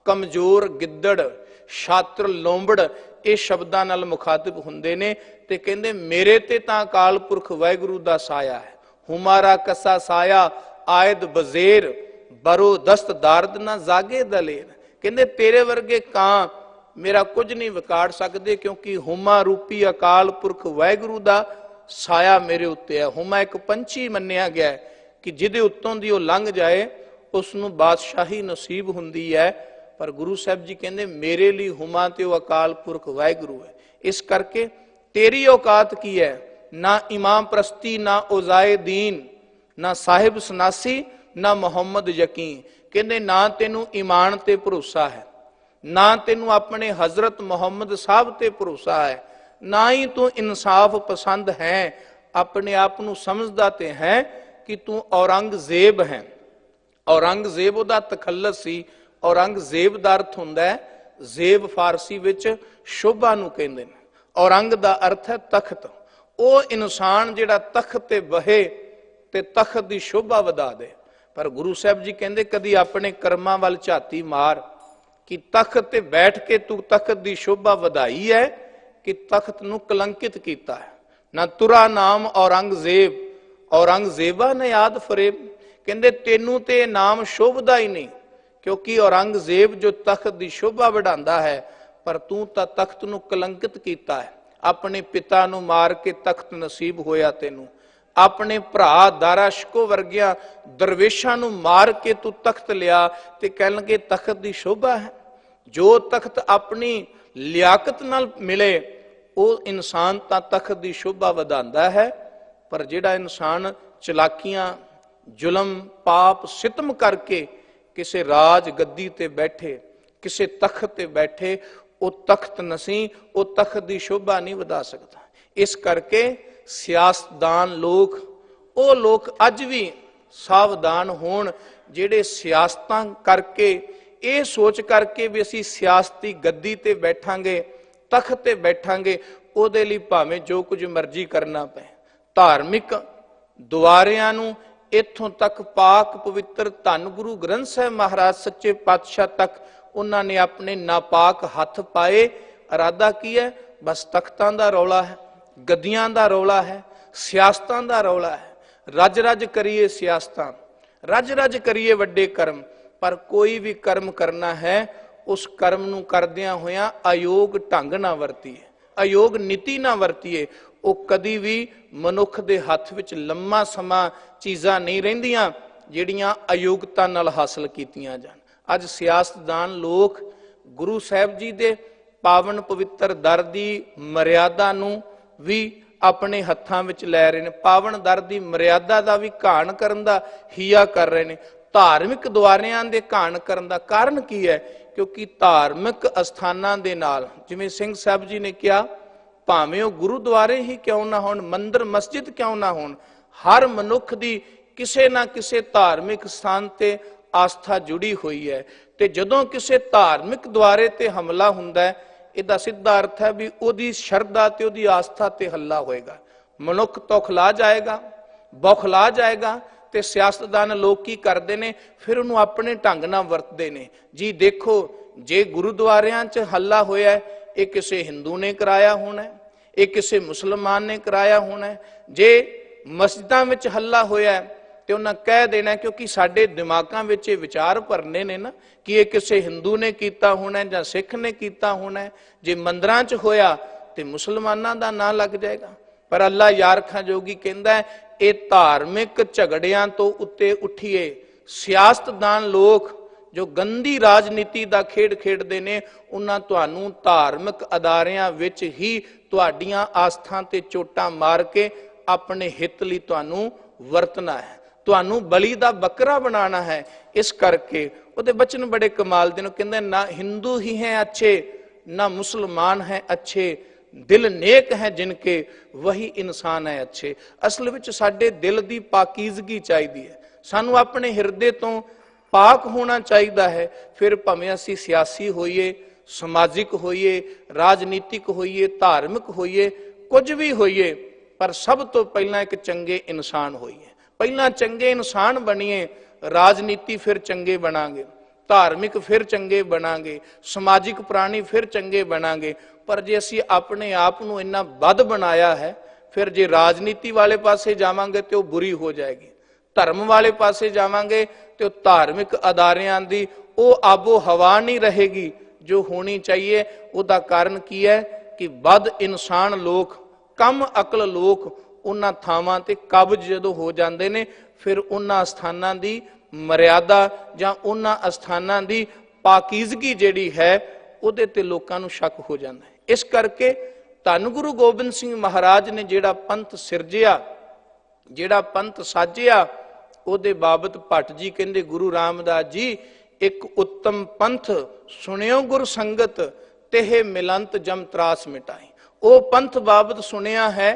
ਕਮਜ਼ੋਰ ਗਿੱਦੜ, ਛਾਤਰ ਲੋਂਬੜ ਇਹ ਸ਼ਬਦਾਂ ਨਾਲ ਮੁਖਾਤਿਬ ਹੁੰਦੇ ਨੇ ਤੇ ਕਹਿੰਦੇ ਮੇਰੇ ਤੇ ਤਾਂ ਅਕਾਲ ਪੁਰਖ ਵਾਹਿਗੁਰੂ ਦਾ ਸਾਇਆ ਹੈ। ਹੁਮਾਰਾ ਕਸਾ ਸਾਇਆ ਆਇਦ ਬਜ਼ੇਰ, ਬਰੋ ਦਸਤ ਦਾਰਦ ਨਾ ਜਾਗੇ ਦਲੇਰ। ਕਹਿੰਦੇ ਤੇਰੇ ਵਰਗੇ ਕਾਂ ਮੇਰਾ ਕੁਝ ਨਹੀਂ ਵਿਗਾੜ ਸਕਦੇ, ਕਿਉਂਕਿ ਹੁਮਾ ਰੂਪੀ ਅਕਾਲ ਪੁਰਖ ਵਾਹਿਗੁਰੂ ਦਾ ਸਾਇਆ ਮੇਰੇ ਉੱਤੇ ਹੈ। ਹੁਮਾ ਇੱਕ ਪੰਛੀ ਮੰਨਿਆ ਗਿਆ ਹੈ ਕਿ ਜਿਹਦੇ ਉੱਤੋਂ ਦੀ ਉਹ ਲੰਘ ਜਾਏ ਉਸ ਨੂੰ ਬਾਦਸ਼ਾਹੀ ਨਸੀਬ ਹੁੰਦੀ ਹੈ। ਪਰ ਗੁਰੂ ਸਾਹਿਬ ਜੀ ਕਹਿੰਦੇ ਮੇਰੇ ਲਈ ਹੁਮਾ ਤੇ ਉਹ ਅਕਾਲ ਪੁਰਖ ਵਾਹਿਗੁਰੂ ਹੈ। ਇਸ ਕਰਕੇ ਤੇਰੀ ਔਕਾਤ ਕੀ ਹੈ? ਨਾ ਇਮਾਮ ਪ੍ਰਸਤੀ, ਨਾ ਉਜ਼ਾਏ ਦੀਨ, ਨਾ ਸਾਹਿਬ ਸਨਾਸੀ, ਨਾ ਮੁਹੰਮਦ ਯਕੀਨ। ਕਹਿੰਦੇ ਨਾ ਤੈਨੂੰ ਈਮਾਨ ਤੇ ਭਰੋਸਾ ਹੈ, ਨਾ ਤੈਨੂੰ ਆਪਣੇ ਹਜ਼ਰਤ ਮੁਹੰਮਦ ਸਾਹਿਬ ਤੇ ਭਰੋਸਾ ਹੈ, ਨਾ ਹੀ ਤੂੰ ਇਨਸਾਫ ਪਸੰਦ ਹੈ। ਆਪਣੇ ਆਪ ਨੂੰ ਸਮਝਦਾ ਤੇ ਹੈ ਕਿ ਤੂੰ ਔਰੰਗਜ਼ੇਬ ਹੈ। ਔਰੰਗਜ਼ੇਬ ਉਹਦਾ ਤਖੱਲਸ ਸੀ। ਔਰੰਗਜ਼ੇਬ ਦਾ ਅਰਥ ਹੁੰਦਾ ਹੈ, ਜ਼ੇਬ ਫਾਰਸੀ ਵਿੱਚ ਸ਼ੋਭਾ ਨੂੰ ਕਹਿੰਦੇ ਨੇ। ਔਰੰਗ ਦਾ ਅਰਥ ਹੈ ਤਖਤ। ਉਹ ਇਨਸਾਨ ਜਿਹੜਾ ਤਖਤ ਤੇ ਬਹੇ ਤੇ ਤਖਤ ਦੀ ਸ਼ੋਭਾ ਵਧਾ ਦੇ। ਪਰ ਗੁਰੂ ਸਾਹਿਬ ਜੀ ਕਹਿੰਦੇ ਕਦੀ ਆਪਣੇ ਕਰਮਾਂ ਵੱਲ ਝਾਤੀ ਮਾਰ ਕਿ ਤਖਤ ਤੇ ਬੈਠ ਕੇ ਤੂੰ ਤਖਤ ਦੀ ਸ਼ੋਭਾ ਵਧਾਈ ਹੈ ਕਿ ਤਖਤ ਨੂੰ ਕਲੰਕਿਤ ਕੀਤਾ ਹੈ। ਨਾ ਤੁਰਾ ਨਾਮ ਔਰੰਗਜ਼ੇਬ, ਔਰੰਗਜ਼ੇਬਾ ਨੇ ਯਾਦ ਫਰੇਬ। ਕਹਿੰਦੇ ਤੈਨੂੰ ਤੇ ਇਹ ਨਾਮ ਸ਼ੋਭਦਾ ਹੀ ਨਹੀਂ, ਕਿਉਂਕਿ ਔਰੰਗਜ਼ੇਬ ਜੋ ਤਖਤ ਦੀ ਸ਼ੋਭਾ ਵਧਾਉਂਦਾ ਹੈ, ਪਰ ਤੂੰ ਤਾਂ ਤਖਤ ਨੂੰ ਕਲੰਕਿਤ ਕੀਤਾ ਹੈ। ਆਪਣੇ ਪਿਤਾ ਨੂੰ ਮਾਰ ਕੇ ਤਖਤ ਨਸੀਬ ਹੋਇਆ ਤੈਨੂੰ, ਆਪਣੇ ਭਰਾ ਦਾਰਾ ਸ਼ਿਕੋ ਵਰਗਿਆਂ ਦਰਵੇਸ਼ਾਂ ਨੂੰ ਮਾਰ ਕੇ ਤੂੰ ਤਖਤ ਲਿਆ ਤੇ ਕਹਿਣ ਲੱਗੇ ਤਖਤ ਦੀ ਸ਼ੋਭਾ ਹੈ। ਜੋ ਤਖਤ ਆਪਣੀ ਲਿਆਕਤ ਨਾਲ ਮਿਲੇ ਉਹ ਇਨਸਾਨ ਤਾਂ ਤਖਤ ਦੀ ਸ਼ੋਭਾ ਵਧਾਉਂਦਾ ਹੈ। ਪਰ ਜਿਹੜਾ ਇਨਸਾਨ ਚਲਾਕੀਆਂ, ਜ਼ੁਲਮ, ਪਾਪ, ਸਿਤਮ ਕਰਕੇ ਕਿਸੇ ਰਾਜ ਗੱਦੀ ਤੇ ਬੈਠੇ, ਕਿਸੇ ਤਖਤ ਤੇ ਬੈਠੇ, ਉਹ ਤਖਤ ਨਸੀਂ, ਉਹ ਤਖਤ ਦੀ ਸ਼ੋਭਾ ਨਹੀਂ ਵਧਾ ਸਕਦਾ। ਇਸ ਕਰਕੇ ਸਿਆਸਤਦਾਨ ਲੋਕ, ਉਹ ਲੋਕ ਅੱਜ ਵੀ ਸਾਵਧਾਨ ਹੋਣ ਜਿਹੜੇ ਸਿਆਸਤਾਂ ਕਰਕੇ, ਇਹ ਸੋਚ ਕਰਕੇ ਵੀ ਅਸੀਂ ਸਿਆਸਤੀ ਗੱਦੀ ਤੇ ਬੈਠਾਂਗੇ, ਤਖਤ ਤੇ ਬੈਠਾਂਗੇ, ਉਹਦੇ ਲਈ ਭਾਵੇਂ ਜੋ ਕੁਝ ਮਰਜ਼ੀ ਕਰਨਾ ਪਏ। ਧਾਰਮਿਕ ਦੁਆਰਿਆਂ ਨੂੰ ਇੱਥੋਂ ਤੱਕ ਪਾਕ ਪਵਿੱਤਰ ਧੰਨ ਗੁਰੂ ਗ੍ਰੰਥ ਸਾਹਿਬ ਮਹਾਰਾਜ ਸੱਚੇ ਪਾਤਸ਼ਾਹ ਤੱਕ ਉਹਨਾਂ ਨੇ ਆਪਣੇ ਨਾਪਾਕ ਹੱਥ ਪਾਏ। ਇਰਾਦਾ ਕੀ ਹੈ? ਬਸ ਤਖਤਾਂ ਦਾ ਰੌਲਾ ਹੈ, ਗੱਦੀਆਂ ਦਾ ਰੌਲਾ ਹੈ, ਸਿਆਸਤਾਂ ਦਾ ਰੌਲਾ ਹੈ। ਰੱਜ ਰੱਜ ਕਰੀਏ ਸਿਆਸਤਾਂ, ਰੱਜ ਰੱਜ ਕਰੀਏ ਵੱਡੇ ਕਰਮ, ਪਰ ਕੋਈ ਵੀ ਕਰਮ ਕਰਨਾ ਹੈ ਉਸ ਕਰਮ ਨੂੰ ਕਰਦਿਆਂ ਹੋਇਆਂ ਅਯੋਗ ਢੰਗ ਨਾ ਵਰਤੀਏ, ਅਯੋਗ ਨੀਤੀ ਨਾ ਵਰਤੀਏ। ਉਹ ਕਦੀ ਵੀ ਮਨੁੱਖ ਦੇ ਹੱਥ ਵਿੱਚ ਲੰਮਾ ਸਮਾਂ ਚੀਜ਼ਾਂ ਨਹੀਂ ਰਹਿੰਦੀਆਂ ਜਿਹੜੀਆਂ ਅਯੋਗਤਾ ਨਾਲ ਹਾਸਲ ਕੀਤੀਆਂ ਜਾਣ। ਅੱਜ ਸਿਆਸਤਦਾਨ ਲੋਕ ਗੁਰੂ ਸਾਹਿਬ ਜੀ ਦੇ ਪਾਵਨ ਪਵਿੱਤਰ ਦਰ ਦੀ ਮਰਿਆਦਾ ਨੂੰ ਵੀ ਆਪਣੇ ਹੱਥਾਂ ਵਿੱਚ ਲੈ ਰਹੇ ਨੇ। ਪਾਵਨ ਦਰ ਦੀ ਮਰਿਆਦਾ ਦਾ ਵੀ ਘਾਣ ਕਰਨ ਦਾ ਹੀਆ ਕਰ ਰਹੇ ਨੇ। ਧਾਰਮਿਕ ਦੁਆਰਿਆਂ ਦੇ ਘਾਣ ਕਰਨ ਦਾ ਕਾਰਨ ਕੀ ਹੈ? ਕਿਉਂਕਿ ਧਾਰਮਿਕ ਅਸਥਾਨਾਂ ਦੇ ਨਾਲ, ਜਿਵੇਂ ਸਿੰਘ ਸਾਹਿਬ ਜੀ ਨੇ ਕਿਹਾ, ਭਾਵੇਂ ਉਹ ਗੁਰੂਦੁਆਰੇ ਹੀ ਕਿਉਂ ਨਾ ਹੋਣ, ਮੰਦਿਰ ਮਸਜਿਦ ਕਿਉਂ ਨਾ ਹੋਣ, ਹਰ ਮਨੁੱਖ ਦੀ ਕਿਸੇ ਨਾ ਕਿਸੇ ਧਾਰਮਿਕ ਸਥਾਨ ਤੇ ਆਸਥਾ ਜੁੜੀ ਹੋਈ ਹੈ। ਤੇ ਜਦੋਂ ਕਿਸੇ ਧਾਰਮਿਕ ਦੁਆਰੇ ਤੇ ਹਮਲਾ ਹੁੰਦਾ ਹੈ, ਇਹਦਾ ਸਿੱਧਾ ਅਰਥ ਹੈ ਵੀ ਉਹਦੀ ਸ਼ਰਧਾ ਤੇ ਉਹਦੀ ਆਸਥਾ ਤੇ ਹੱਲਾ ਹੋਏਗਾ। ਮਨੁੱਖ ਤੌਖਲਾ ਜਾਏਗਾ, ਬੌਖਲਾ ਜਾਏਗਾ, ਤੇ ਸਿਆਸਤਦਾਨ ਲੋਕ ਕੀ ਕਰਦੇ ਨੇ, ਫਿਰ ਉਹਨੂੰ ਆਪਣੇ ਢੰਗ ਨਾਲ ਵਰਤਦੇ ਨੇ। ਜੀ ਦੇਖੋ, ਜੇ ਗੁਰਦੁਆਰਿਆਂ 'ਚ ਹੱਲਾ ਹੋਇਆ, ਇਹ ਕਿਸੇ ਹਿੰਦੂ ਨੇ ਕਰਾਇਆ ਹੋਣਾ, ਇਹ ਕਿਸੇ ਮੁਸਲਮਾਨ ਨੇ ਕਰਾਇਆ ਹੋਣਾ। ਜੇ ਮਸਜਿਦਾਂ ਵਿੱਚ ਹੱਲਾ ਹੋਇਆ ਤੇ ਉਹਨਾਂ ਕਹਿ ਦੇਣਾ, ਕਿਉਂਕਿ ਸਾਡੇ ਦਿਮਾਗਾਂ ਵਿੱਚ ਇਹ ਵਿਚਾਰ ਭਰਨੇ ਨੇ ਨਾ ਕਿ ਇਹ ਕਿਸੇ ਹਿੰਦੂ ਨੇ ਕੀਤਾ ਹੋਣਾ ਜਾਂ ਸਿੱਖ ਨੇ ਕੀਤਾ ਹੋਣਾ। ਜੇ ਮੰਦਰਾਂ 'ਚ ਹੋਇਆ ਤੇ ਮੁਸਲਮਾਨਾਂ ਦਾ ਨਾਂ ਲੱਗ ਜਾਏਗਾ। ਪਰ ਅੱਲਾ ਯਾਰਖਾਂ ਜੋਗੀ ਕਹਿੰਦਾ, ਇਹ ਧਾਰਮਿਕ ਝਗੜਿਆਂ ਤੋਂ ਉੱਤੇ ਉੱਠੀਏ। ਸਿਆਸਤਦਾਨ ਲੋਕ ਜੋ ਗੰਦੀ ਰਾਜਨੀਤੀ ਦਾ ਖੇਡ ਖੇਡਦੇ ਨੇ, ਉਹਨਾਂ ਤੁਹਾਨੂੰ ਧਾਰਮਿਕ ਅਦਾਰਿਆਂ ਵਿੱਚ ਹੀ ਤੁਹਾਡੀਆਂ ਆਸਥਾਂ ਤੇ ਚੋਟਾਂ ਮਾਰ ਕੇ ਆਪਣੇ ਹਿੱਤ ਲਈ ਤੁਹਾਨੂੰ ਵਰਤਣਾ ਹੈ, ਤੁਹਾਨੂੰ ਬਲੀ ਦਾ ਬੱਕਰਾ ਬਣਾਉਣਾ ਹੈ। ਇਸ ਕਰਕੇ ਉਹਦੇ ਬਚਨ ਬੜੇ ਕਮਾਲ ਦੇ ਨੇ, ਕਹਿੰਦੇ ਨਾ ਹਿੰਦੂ ਹੀ ਹੈ ਅੱਛੇ, ਨਾ ਮੁਸਲਮਾਨ ਹੈ ਅੱਛੇ, ਦਿਲ ਨੇਕ ਹੈ ਜਿਨਕੇ ਵਹੀ ਇਨਸਾਨ ਹੈ ਅੱਛੇ। ਅਸਲ ਵਿੱਚ ਸਾਡੇ ਦਿਲ ਦੀ ਪਾਕੀਜ਼ਗੀ ਚਾਹੀਦੀ ਹੈ, ਸਾਨੂੰ ਆਪਣੇ ਹਿਰਦੇ ਤੋਂ ਪਾਕ ਹੋਣਾ ਚਾਹੀਦਾ ਹੈ। ਫਿਰ ਭਾਵੇਂ ਅਸੀਂ ਸਿਆਸੀ ਹੋਈਏ, ਸਮਾਜਿਕ ਹੋਈਏ, ਰਾਜਨੀਤਿਕ ਹੋਈਏ, ਧਾਰਮਿਕ ਹੋਈਏ, ਕੁਝ ਵੀ ਹੋਈਏ, ਪਰ ਸਭ ਤੋਂ ਪਹਿਲਾਂ ਇੱਕ ਚੰਗੇ ਇਨਸਾਨ ਹੋਈਏ। ਪਹਿਲਾਂ ਚੰਗੇ ਇਨਸਾਨ ਬਣੀਏ, ਰਾਜਨੀਤੀ ਫਿਰ ਚੰਗੇ ਬਣਾਂਗੇ, ਧਾਰਮਿਕ ਫਿਰ ਚੰਗੇ ਬਣਾਂਗੇ, ਸਮਾਜਿਕ ਪ੍ਰਾਣੀ ਫਿਰ ਚੰਗੇ ਬਣਾਂਗੇ। ਪਰ ਜੇ ਅਸੀਂ ਆਪਣੇ ਆਪ ਨੂੰ ਇੰਨਾ ਬਦ ਬਣਾਇਆ ਹੈ, ਫਿਰ ਜੇ ਰਾਜਨੀਤੀ ਵਾਲੇ ਪਾਸੇ ਜਾਵਾਂਗੇ ਤੇ ਉਹ ਬੁਰੀ ਹੋ ਜਾਏਗੀ, ਧਰਮ ਵਾਲੇ ਪਾਸੇ ਜਾਵਾਂਗੇ ਤੇ ਉਹ ਧਾਰਮਿਕ ਅਦਾਰਿਆਂ ਦੀ ਉਹ ਆਬੋ ਹਵਾ ਨਹੀਂ ਰਹੇਗੀ ਜੋ ਹੋਣੀ ਚਾਹੀਏ। ਉਹਦਾ ਕਾਰਨ ਕੀ ਹੈ ਕਿ ਬਦ ਇਨਸਾਨ ਲੋਕ, ਕਮ ਅਕਲ ਲੋਕ ਉਹਨਾਂ ਥਾਵਾਂ ਤੇ ਕਬਜ਼ ਜਦੋਂ ਹੋ ਜਾਂਦੇ ਨੇ, ਫਿਰ ਉਹਨਾਂ ਅਸਥਾਨਾਂ ਦੀ ਮਰਿਆਦਾ ਜਾਂ ਉਹਨਾਂ ਅਸਥਾਨਾਂ ਦੀ ਪਾਕੀਜ਼ਗੀ ਜਿਹੜੀ ਹੈ ਉਹਦੇ ਤੇ ਲੋਕਾਂ ਨੂੰ ਸ਼ੱਕ ਹੋ ਜਾਂਦਾ ਹੈ। ਇਸ ਕਰਕੇ ਧੰਨ ਗੁਰੂ ਗੋਬਿੰਦ ਸਿੰਘ ਮਹਾਰਾਜ ਨੇ ਜਿਹੜਾ ਪੰਥ ਸਿਰਜਿਆ, ਜਿਹੜਾ ਪੰਥ ਸਾਜਿਆ, ਉਹਦੇ ਬਾਬਤ ਭੱਟ ਜੀ ਕਹਿੰਦੇ, ਗੁਰੂ ਰਾਮਦਾਸ ਜੀ ਇੱਕ ਉੱਤਮ ਪੰਥ ਸੁਣਿਓ ਗੁਰ ਸੰਗਤ, ਤੇਹ ਮਿਲੰਤ ਜਮ ਤਰਾਸ ਮਿਟਾਈ। ਉਹ ਪੰਥ ਬਾਬਤ ਸੁਣਿਆ ਹੈ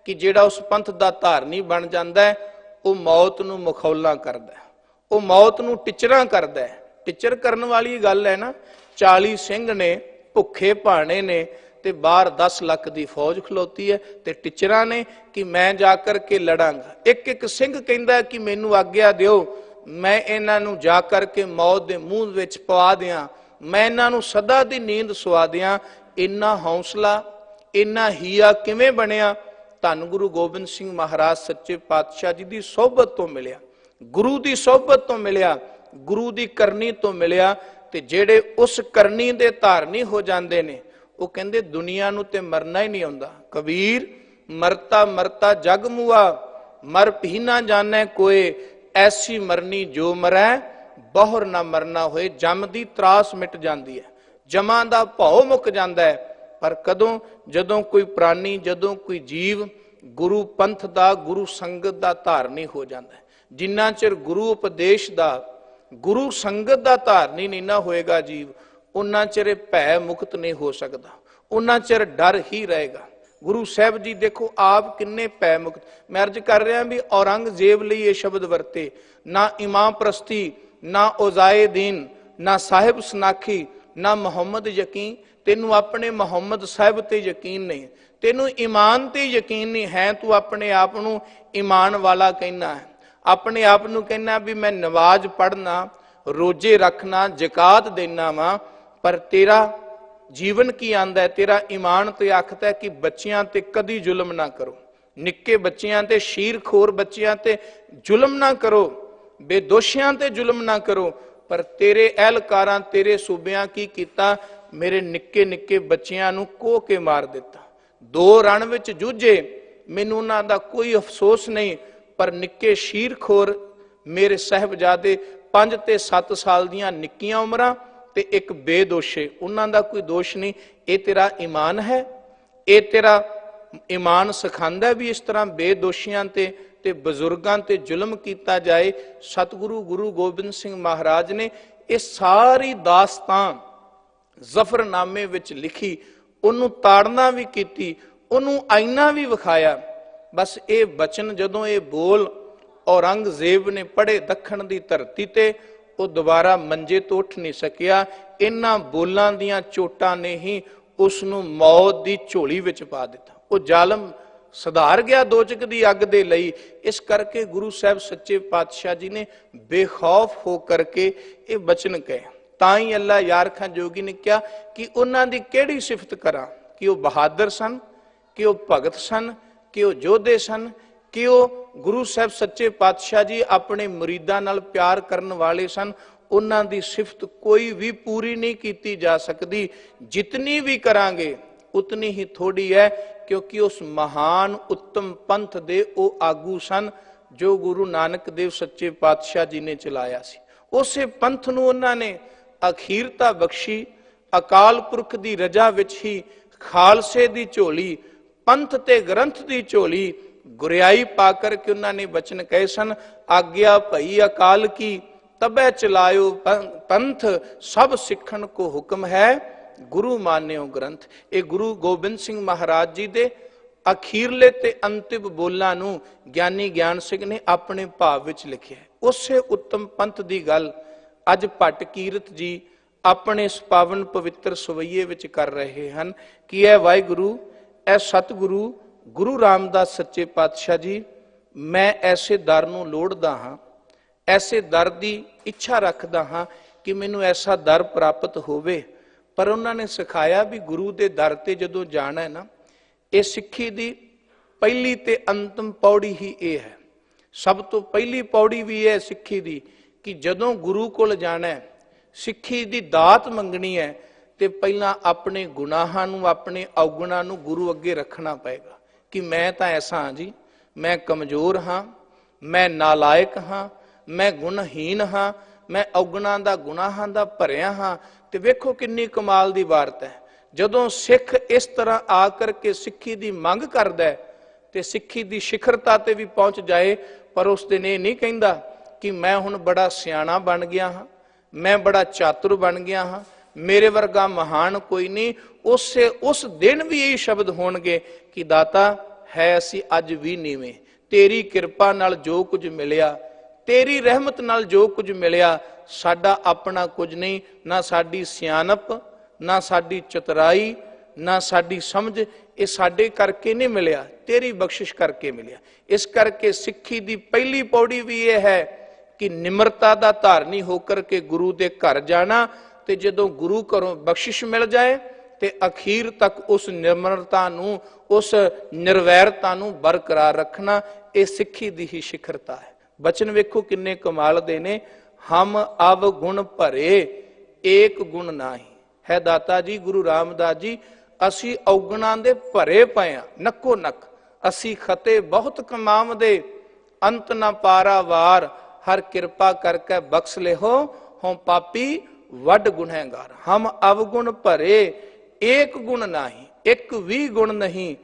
ਕਿ ਜਿਹੜਾ ਉਸ ਪੰਥ ਦਾ ਧਾਰਨੀ ਬਣ ਜਾਂਦਾ ਹੈ, ਉਹ ਮੌਤ ਨੂੰ ਮਖੌਲਾਂ ਕਰਦਾ ਹੈ, ਉਹ ਮੌਤ ਨੂੰ ਟਿਚਰਾਂ ਕਰਦਾ ਹੈ। ਟਿਚਰ ਕਰਨ ਵਾਲੀ ਗੱਲ ਹੈ ਨਾ। 40 ਸਿੰਘ ਨੇ, ਭੁੱਖੇ ਭਾਣੇ ਨੇ, ਤੇ ਬਾਹਰ 10 ਲੱਖ ਦੀ ਫੌਜ ਖਲੋਤੀ ਹੈ ਤੇ ਟਿਚਰਾਂ ਨੇ ਕਿ ਮੈਂ ਜਾ ਕਰਕੇ ਲੜਾਂਗਾ। ਇੱਕ ਇੱਕ ਸਿੰਘ ਕਹਿੰਦਾ ਕਿ ਮੈਨੂੰ ਆਗਿਆ ਦਿਓ, ਮੈਂ ਇਹਨਾਂ ਨੂੰ ਜਾ ਕਰਕੇ ਮੌਤ ਦੇ ਮੂੰਹ ਵਿੱਚ ਪਵਾ ਦਿਆਂ, ਮੈਂ ਇਹਨਾਂ ਨੂੰ ਸਦਾ ਦੀ ਨੀਂਦ ਸੁਆ ਦਿਆਂ। ਇੰਨਾ ਹੌਸਲਾ, ਇੰਨਾ ਹੀਆ ਕਿਵੇਂ ਬਣਿਆ? ਧੰਨ ਗੁਰੂ ਗੋਬਿੰਦ ਸਿੰਘ ਮਹਾਰਾਜ ਸੱਚੇ ਪਾਤਸ਼ਾਹ ਜੀ ਦੀ ਸੋਭਤ ਤੋਂ ਮਿਲਿਆ, ਗੁਰੂ ਦੀ ਸੋਭਤ ਤੋਂ ਮਿਲਿਆ, ਗੁਰੂ ਦੀ ਕਰਨੀ ਤੋਂ ਮਿਲਿਆ। ਤੇ ਜਿਹੜੇ ਉਸ ਕਰਨੀ ਦੇ ਧਾਰਨੀ ਹੋ ਜਾਂਦੇ ਨੇ, ਉਹ ਕਹਿੰਦੇ ਦੁਨੀਆ ਨੂੰ ਤੇ ਮਰਨਾ ਹੀ ਨਹੀਂ ਆਉਂਦਾ। ਕਬੀਰ ਮਰਤਾ ਮਰਤਾ ਜਗ ਮੁਆ, ਮਰ ਭੀ ਨਾ ਜਾਣੈ ਕੋਏ, ਐਸੀ ਮਰਨੀ ਜੋ ਮਰੈ ਬਹੁਰ ਨਾ ਮਰਨਾ ਹੋਏ। ਜਮ ਦੀ ਤਰਾਸ ਮਿਟ ਜਾਂਦੀ ਹੈ, ਜਮਾਂ ਦਾ ਭਉ ਮੁੱਕ ਜਾਂਦਾ ਹੈ। ਪਰ ਕਦੋਂ? ਜਦੋਂ ਕੋਈ ਪ੍ਰਾਨੀ, ਜਦੋਂ ਕੋਈ ਜੀਵ ਗੁਰੂ ਪੰਥ ਦਾ, ਗੁਰੂ ਸੰਗਤ ਦਾ ਧਾਰਨੀ ਹੋ ਜਾਂਦਾ ਹੈ। ਜਿੰਨਾ ਚਿਰ ਗੁਰੂ ਉਪਦੇਸ਼ ਦਾ, ਗੁਰੂ ਸੰਗਤ ਦਾ ਧਾਰਨੀ ਨਹੀਂ ਨਾ ਹੋਏਗਾ ਜੀਵ, ਉਹਨਾਂ ਚਿਰ ਭੈ ਮੁਕਤ ਨਹੀਂ ਹੋ ਸਕਦਾ, ਉਹਨਾਂ ਚਿਰ ਡਰ ਹੀ ਰਹੇਗਾ। ਗੁਰੂ ਸਾਹਿਬ ਜੀ ਦੇਖੋ ਆਪ ਕਿੰਨੇ ਭੈ ਮੁਕਤ। ਮੈਂ ਅਰਜ਼ ਕਰ ਰਿਹਾ ਵੀ ਔਰੰਗਜ਼ੇਬ ਲਈ ਇਹ ਸ਼ਬਦ ਵਰਤੇ, ਨਾ ਇਮਾਮ ਪ੍ਰਸਤੀ, ਨਾ ਔਜ਼ਾਏ ਦੀਨ, ਨਾ ਸਾਹਿਬ ਸਨਾਖੀ, ਨਾ ਮੁਹੰਮਦ ਯਕੀਨ। ਤੈਨੂੰ ਆਪਣੇ ਮੁਹੰਮਦ ਸਾਹਿਬ ਤੇ ਯਕੀਨ ਨਹੀਂ, ਤੈਨੂੰ ਈਮਾਨ ਤੇ ਯਕੀਨ ਨਹੀਂ ਹੈ। ਤੂੰ ਆਪਣੇ ਆਪ ਨੂੰ ਈਮਾਨ ਵਾਲਾ ਕਹਿਣਾ ਹੈ, ਆਪਣੇ ਆਪ ਨੂੰ ਕਹਿਣਾ ਵੀ ਮੈਂ ਨਮਾਜ਼ ਪੜ੍ਹਨਾ, ਰੋਜ਼ੇ ਰੱਖਣਾ, ਜ਼ਕਾਤ ਦੇਣਾ ਵਾ, ਪਰ ਤੇਰਾ ਜੀਵਨ ਕੀ ਆਂਦਾ ਹੈ? ਤੇਰਾ ਈਮਾਨ ਤੇ ਆਖਦਾ ਹੈ ਕਿ ਬੱਚਿਆਂ ਤੇ ਕਦੀ ਜ਼ੁਲਮ ਨਾ ਕਰੋ, ਨਿੱਕੇ ਬੱਚਿਆਂ ਤੇ, ਸ਼ੀਰਖੋਰ ਬੱਚਿਆਂ ਤੇ ਜ਼ੁਲਮ ਨਾ ਕਰੋ, ਬੇਦੋਸ਼ੀਆਂ ਤੇ ਜ਼ੁਲਮ ਨਾ ਕਰੋ। ਪਰ ਤੇਰੇ ਅਹਿਲਕਾਰਾਂ, ਤੇਰੇ ਸੂਬਿਆਂ ਕੀ ਕੀਤਾ? ਮੇਰੇ ਨਿੱਕੇ ਨਿੱਕੇ ਬੱਚਿਆਂ ਨੂੰ ਕੋਹ ਕੇ ਮਾਰ ਦਿੱਤਾ। 2 ਰਣ ਵਿੱਚ ਜੂਝੇ, ਮੈਨੂੰ ਉਹਨਾਂ ਦਾ ਕੋਈ ਅਫਸੋਸ ਨਹੀਂ, ਪਰ ਨਿੱਕੇ ਸ਼ੀਰਖੋਰ ਮੇਰੇ ਸਾਹਿਬਜ਼ਾਦੇ 5 ਤੇ 7 ਸਾਲ ਦੀਆਂ ਨਿੱਕੀਆਂ ਉਮਰਾਂ ਤੇ ਇੱਕ ਬੇਦੋਸ਼ੇ, ਉਹਨਾਂ ਦਾ ਕੋਈ ਦੋਸ਼ ਨਹੀਂ। ਇਹ ਤੇਰਾ ਈਮਾਨ ਹੈ? ਇਹ ਤੇਰਾ ਈਮਾਨ ਸਿਖਾਉਂਦਾ ਵੀ ਇਸ ਤਰ੍ਹਾਂ ਬੇਦੋਸ਼ੀਆਂ ਤੇ ਬਜ਼ੁਰਗਾਂ ਤੇ ਜ਼ੁਲਮ ਕੀਤਾ ਜਾਏ? ਸਤਿਗੁਰੂ ਗੁਰੂ ਗੋਬਿੰਦ ਸਿੰਘ ਮਹਾਰਾਜ ਨੇ ਇਹ ਸਾਰੀ ਦਾਸਤਾਨ ਜ਼ਫਰਨਾਮੇ ਵਿੱਚ ਲਿਖੀ, ਉਹਨੂੰ ਤਾੜਨਾ ਵੀ ਕੀਤੀ, ਉਹਨੂੰ ਆਇਨਾ ਵੀ ਵਿਖਾਇਆ। ਬਸ ਇਹ ਬਚਨ ਜਦੋਂ ਇਹ ਬੋਲ ਔਰੰਗਜ਼ੇਬ ਨੇ ਪੜ੍ਹੇ ਦੱਖਣ ਦੀ ਧਰਤੀ ਤੇ, ਉਹ ਦੁਬਾਰਾ ਮੰਜੇ ਤੋਂ ਉੱਠ ਨਹੀਂ ਸਕਿਆ। ਇਹਨਾਂ ਬੋਲਾਂ ਦੀਆਂ ਚੋਟਾਂ ਨੇ ਹੀ ਉਸ ਨੂੰ ਮੌਤ ਦੀ ਝੋਲੀ ਵਿੱਚ ਪਾ ਦਿੱਤਾ। ਉਹ ਜ਼ਾਲਮ ਸੁਧਾਰ ਗਿਆ ਦੋਚਕ ਦੀ ਅੱਗ ਦੇ ਲਈ। ਇਸ ਕਰਕੇ ਗੁਰੂ ਸਾਹਿਬ ਸੱਚੇ ਪਾਤਸ਼ਾਹ ਜੀ ਨੇ ਬੇਖੌਫ ਹੋ ਕਰਕੇ ਇਹ ਬਚਨ ਕਹੇ। ਤਾਂ ਹੀ ਅੱਲਾ ਯਾਰ ਖਾਂ ਜੋਗੀ ਨੇ ਕਿਹਾ ਕਿ ਉਹਨਾਂ ਦੀ ਕਿਹੜੀ ਸਿਫਤ ਕਰਾਂ, ਕਿ ਉਹ ਬਹਾਦਰ ਸਨ, ਕਿ ਉਹ ਭਗਤ ਸਨ, ਕਿ ਉਹ ਯੋਧੇ ਸਨ, ਕਿ ਉਹ ਗੁਰੂ ਸਾਹਿਬ ਸੱਚੇ ਪਾਤਸ਼ਾਹ ਜੀ ਆਪਣੇ ਮੁਰੀਦਾਂ ਨਾਲ ਪਿਆਰ ਕਰਨ ਵਾਲੇ ਸਨ। ਉਹਨਾਂ ਦੀ ਸਿਫਤ ਕੋਈ ਵੀ ਪੂਰੀ ਨਹੀਂ ਕੀਤੀ ਜਾ ਸਕਦੀ। ਜਿਤਨੀ ਵੀ ਕਰਾਂਗੇ ਉਤਨੀ ਹੀ ਥੋੜੀ ਹੈ, ਕਿਉਂਕਿ ਉਸ ਮਹਾਨ ਉੱਤਮ ਪੰਥ ਦੇ ਉਹ ਆਗੂ ਸਨ ਜੋ ਗੁਰੂ ਨਾਨਕ ਦੇਵ ਸੱਚੇ ਪਾਤਸ਼ਾਹ ਜੀ ਨੇ ਚਲਾਇਆ ਸੀ। ਉਸੇ ਪੰਥ ਨੂੰ ਉਹਨਾਂ ਨੇ ਅਖੀਰਤਾ ਬਖਸ਼ੀ। ਅਕਾਲ ਪੁਰਖ ਦੀ ਰਜਾ ਵਿੱਚ ਹੀ ਖਾਲਸੇ ਦੀ ਝੋਲੀ, ਪੰਥ ਤੇ ਗ੍ਰੰਥ ਦੀ ਝੋਲੀ ਗੁਰਿਆਈ ਪਾ ਕਰਕੇ ਉਹਨਾਂ ਨੇ ਬਚਨ ਕਹੇ ਸਨ, ਆਗਿਆ ਭਈ ਅਕਾਲ ਕੀ ਤਬੈ ਚਲਾਇਓ ਪੰਥ, ਸਭ ਸਿੱਖਣ ਕੋ ਹੁਕਮ ਹੈ ਗੁਰੂ ਮਾਨਿਓ ਗ੍ਰੰਥ। ਇਹ ਗੁਰੂ ਗੋਬਿੰਦ ਸਿੰਘ ਮਹਾਰਾਜ ਜੀ ਦੇ ਅਖੀਰਲੇ ਤੇ ਅੰਤਿਮ ਬੋਲਾਂ ਨੂੰ ਗਿਆਨੀ ਗਿਆਨ ਸਿੰਘ ਨੇ ਆਪਣੇ ਭਾਵ ਵਿੱਚ ਲਿਖਿਆ। ਉਸੇ ਉੱਤਮ ਪੰਥ ਦੀ ਗੱਲ ਅੱਜ ਭੱਟ ਕੀਰਤ ਜੀ ਆਪਣੇ ਇਸ ਪਾਵਨ ਪਵਿੱਤਰ ਸਵਈਏ ਵਿੱਚ ਕਰ ਰਹੇ ਹਨ ਕਿ ਇਹ ਵਾਹਿਗੁਰੂ, ਇਹ ਸਤਿਗੁਰੂ ਗੁਰੂ ਰਾਮਦਾਸ ਸੱਚੇ ਪਾਤਸ਼ਾਹ ਜੀ, ਮੈਂ ਐਸੇ ਦਰ ਨੂੰ ਲੋੜਦਾ ਹਾਂ, ਐਸੇ ਦਰ ਦੀ ਇੱਛਾ ਰੱਖਦਾ ਹਾਂ ਕਿ ਮੈਨੂੰ ਐਸਾ ਦਰ ਪ੍ਰਾਪਤ ਹੋਵੇ। ਪਰ ਉਹਨਾਂ ਨੇ ਸਿਖਾਇਆ ਵੀ ਗੁਰੂ ਦੇ ਦਰ ਤੇ ਜਦੋਂ ਜਾਣਾ ਹੈ ਨਾ, ਇਹ ਸਿੱਖੀ ਦੀ ਪਹਿਲੀ ਤੇ ਅੰਤਮ ਪੌੜੀ ਹੀ ਇਹ ਹੈ। ਸਭ ਤੋਂ ਪਹਿਲੀ ਪੌੜੀ ਵੀ ਇਹ ਸਿੱਖੀ ਦੀ ਕਿ ਜਦੋਂ ਗੁਰੂ ਕੋਲ ਜਾਣਾ ਹੈ, ਸਿੱਖੀ ਦੀ ਦਾਤ ਮੰਗਣੀ ਹੈ, ਤੇ ਪਹਿਲਾਂ ਆਪਣੇ ਗੁਨਾਹਾਂ ਨੂੰ, ਆਪਣੇ ਔਗੁਣਾਂ ਨੂੰ ਗੁਰੂ ਅੱਗੇ ਰੱਖਣਾ ਪਏਗਾ ਕਿ ਮੈਂ ਤਾਂ ਐਸਾ ਹਾਂ ਜੀ, ਮੈਂ ਕਮਜ਼ੋਰ ਹਾਂ, ਮੈਂ ਨਾਲਾਇਕ ਹਾਂ, ਮੈਂ ਗੁਣਹੀਨ ਹਾਂ, ਮੈਂ ਔਗੁਣਾਂ ਦਾ ਗੁਨਾਹਾਂ ਦਾ ਭਰਿਆ ਹਾਂ। ਤੇ ਵੇਖੋ ਕਿੰਨੀ ਕਮਾਲ ਦੀ ਵਾਰਤਾ ਹੈ। ਜਦੋਂ ਸਿੱਖ ਇਸ ਤਰ੍ਹਾਂ ਆ ਕਰਕੇ ਸਿੱਖੀ ਦੀ ਮੰਗ ਕਰਦਾ ਹੈ ਤੇ ਸਿੱਖੀ ਦੀ ਸਿਖਰਤਾ ਤੇ ਵੀ ਪਹੁੰਚ ਜਾਏ, ਪਰ ਉਸ ਦਿਨ ਇਹ ਨਹੀਂ ਕਹਿੰਦਾ ਕਿ ਮੈਂ ਹੁਣ ਬੜਾ ਸਿਆਣਾ ਬਣ ਗਿਆ ਹਾਂ, ਮੈਂ ਬੜਾ ਚਾਤੁਰ ਬਣ ਗਿਆ ਹਾਂ, ਮੇਰੇ ਵਰਗਾ ਮਹਾਨ ਕੋਈ ਨਹੀਂ। ਉਸ ਦਿਨ ਵੀ ਇਹ ਸ਼ਬਦ ਹੋਣਗੇ ਕਿ ਦਾਤਾ ਹੈ ਅਸੀਂ ਅੱਜ ਵੀ ਨੀਵੇਂ, ਤੇਰੀ ਕਿਰਪਾ ਨਾਲ ਜੋ ਕੁਝ ਮਿਲਿਆ, ਤੇਰੀ ਰਹਿਮਤ ਨਾਲ ਜੋ ਕੁਝ ਮਿਲਿਆ, ਸਾਡਾ ਆਪਣਾ ਕੁਝ ਨਹੀਂ, ਨਾ ਸਾਡੀ ਸਿਆਣਪ, ਨਾ ਸਾਡੀ ਚਤੁਰਾਈ, ਨਾ ਸਾਡੀ ਸਮਝ, ਇਹ ਸਾਡੇ ਕਰਕੇ ਨਹੀਂ ਮਿਲਿਆ, ਤੇਰੀ ਬਖਸ਼ਿਸ਼ ਕਰਕੇ ਮਿਲਿਆ। ਇਸ ਕਰਕੇ ਸਿੱਖੀ ਦੀ ਪਹਿਲੀ ਪੌੜੀ ਵੀ ਇਹ ਹੈ ਕਿ ਨਿਮਰਤਾ ਦਾ ਧਾਰਨੀ ਹੋਕਰ ਕੇ ਗੁਰੂ ਦੇ ਘਰ ਜਾਣਾ, ਤੇ ਜਦੋਂ ਗੁਰੂ ਘਰੋਂ ਬਖਸ਼ਿਸ਼ ਮਿਲ ਜਾਏ ਤੇ ਅਖੀਰ ਤੱਕ ਉਸ ਨਿਮਰਤਾ ਨੂੰ, ਉਸ ਨਿਰਵੈਰਤਾ ਨੂੰ ਬਰਕਰਾਰ ਰੱਖਣਾ। ਇਹ ਸਿੱਖੀ ਦੀ ਹੀ ਸਿਖਰਤਾ ਹੈ। ਬਚਨ ਵੇਖੋ ਕਿੰਨੇ ਕਮਾਲ ਦੇ ਨੇ। ਹਮ ਅਵ ਗੁਣ ਭਰੇ ਏਕ ਗੁਣ ਨਾਹੀ। ਹੈ ਦਾਤਾ ਜੀ ਗੁਰੂ ਰਾਮਦਾਸ ਜੀ, ਅਸੀਂ ਔਗੁਣਾਂ ਦੇ ਭਰੇ ਪਏ ਆ, ਨੱਕੋ ਨੱਕ। ਅਸੀਂ ਖਤੇ ਬਹੁਤ ਕਮਾਵਦੇ, ਅੰਤ ਨਾ ਪਾਰਾ ਵਾਰ, ਹਰ ਕਿਰਪਾ ਕਰਕੇ ਬਖਸ਼ ਲਿਹੋ, ਹੋਂ ਪਾਪੀ ਵੱਡ ਗੁਨਹਗਾਰ। ਹਮ ਅਵਗੁਣ ਭਰੇ ਏਕ ਗੁਣ ਨਾਹੀ, ਇੱਕ ਵੀ ਗੁਣ ਨਹੀਂ।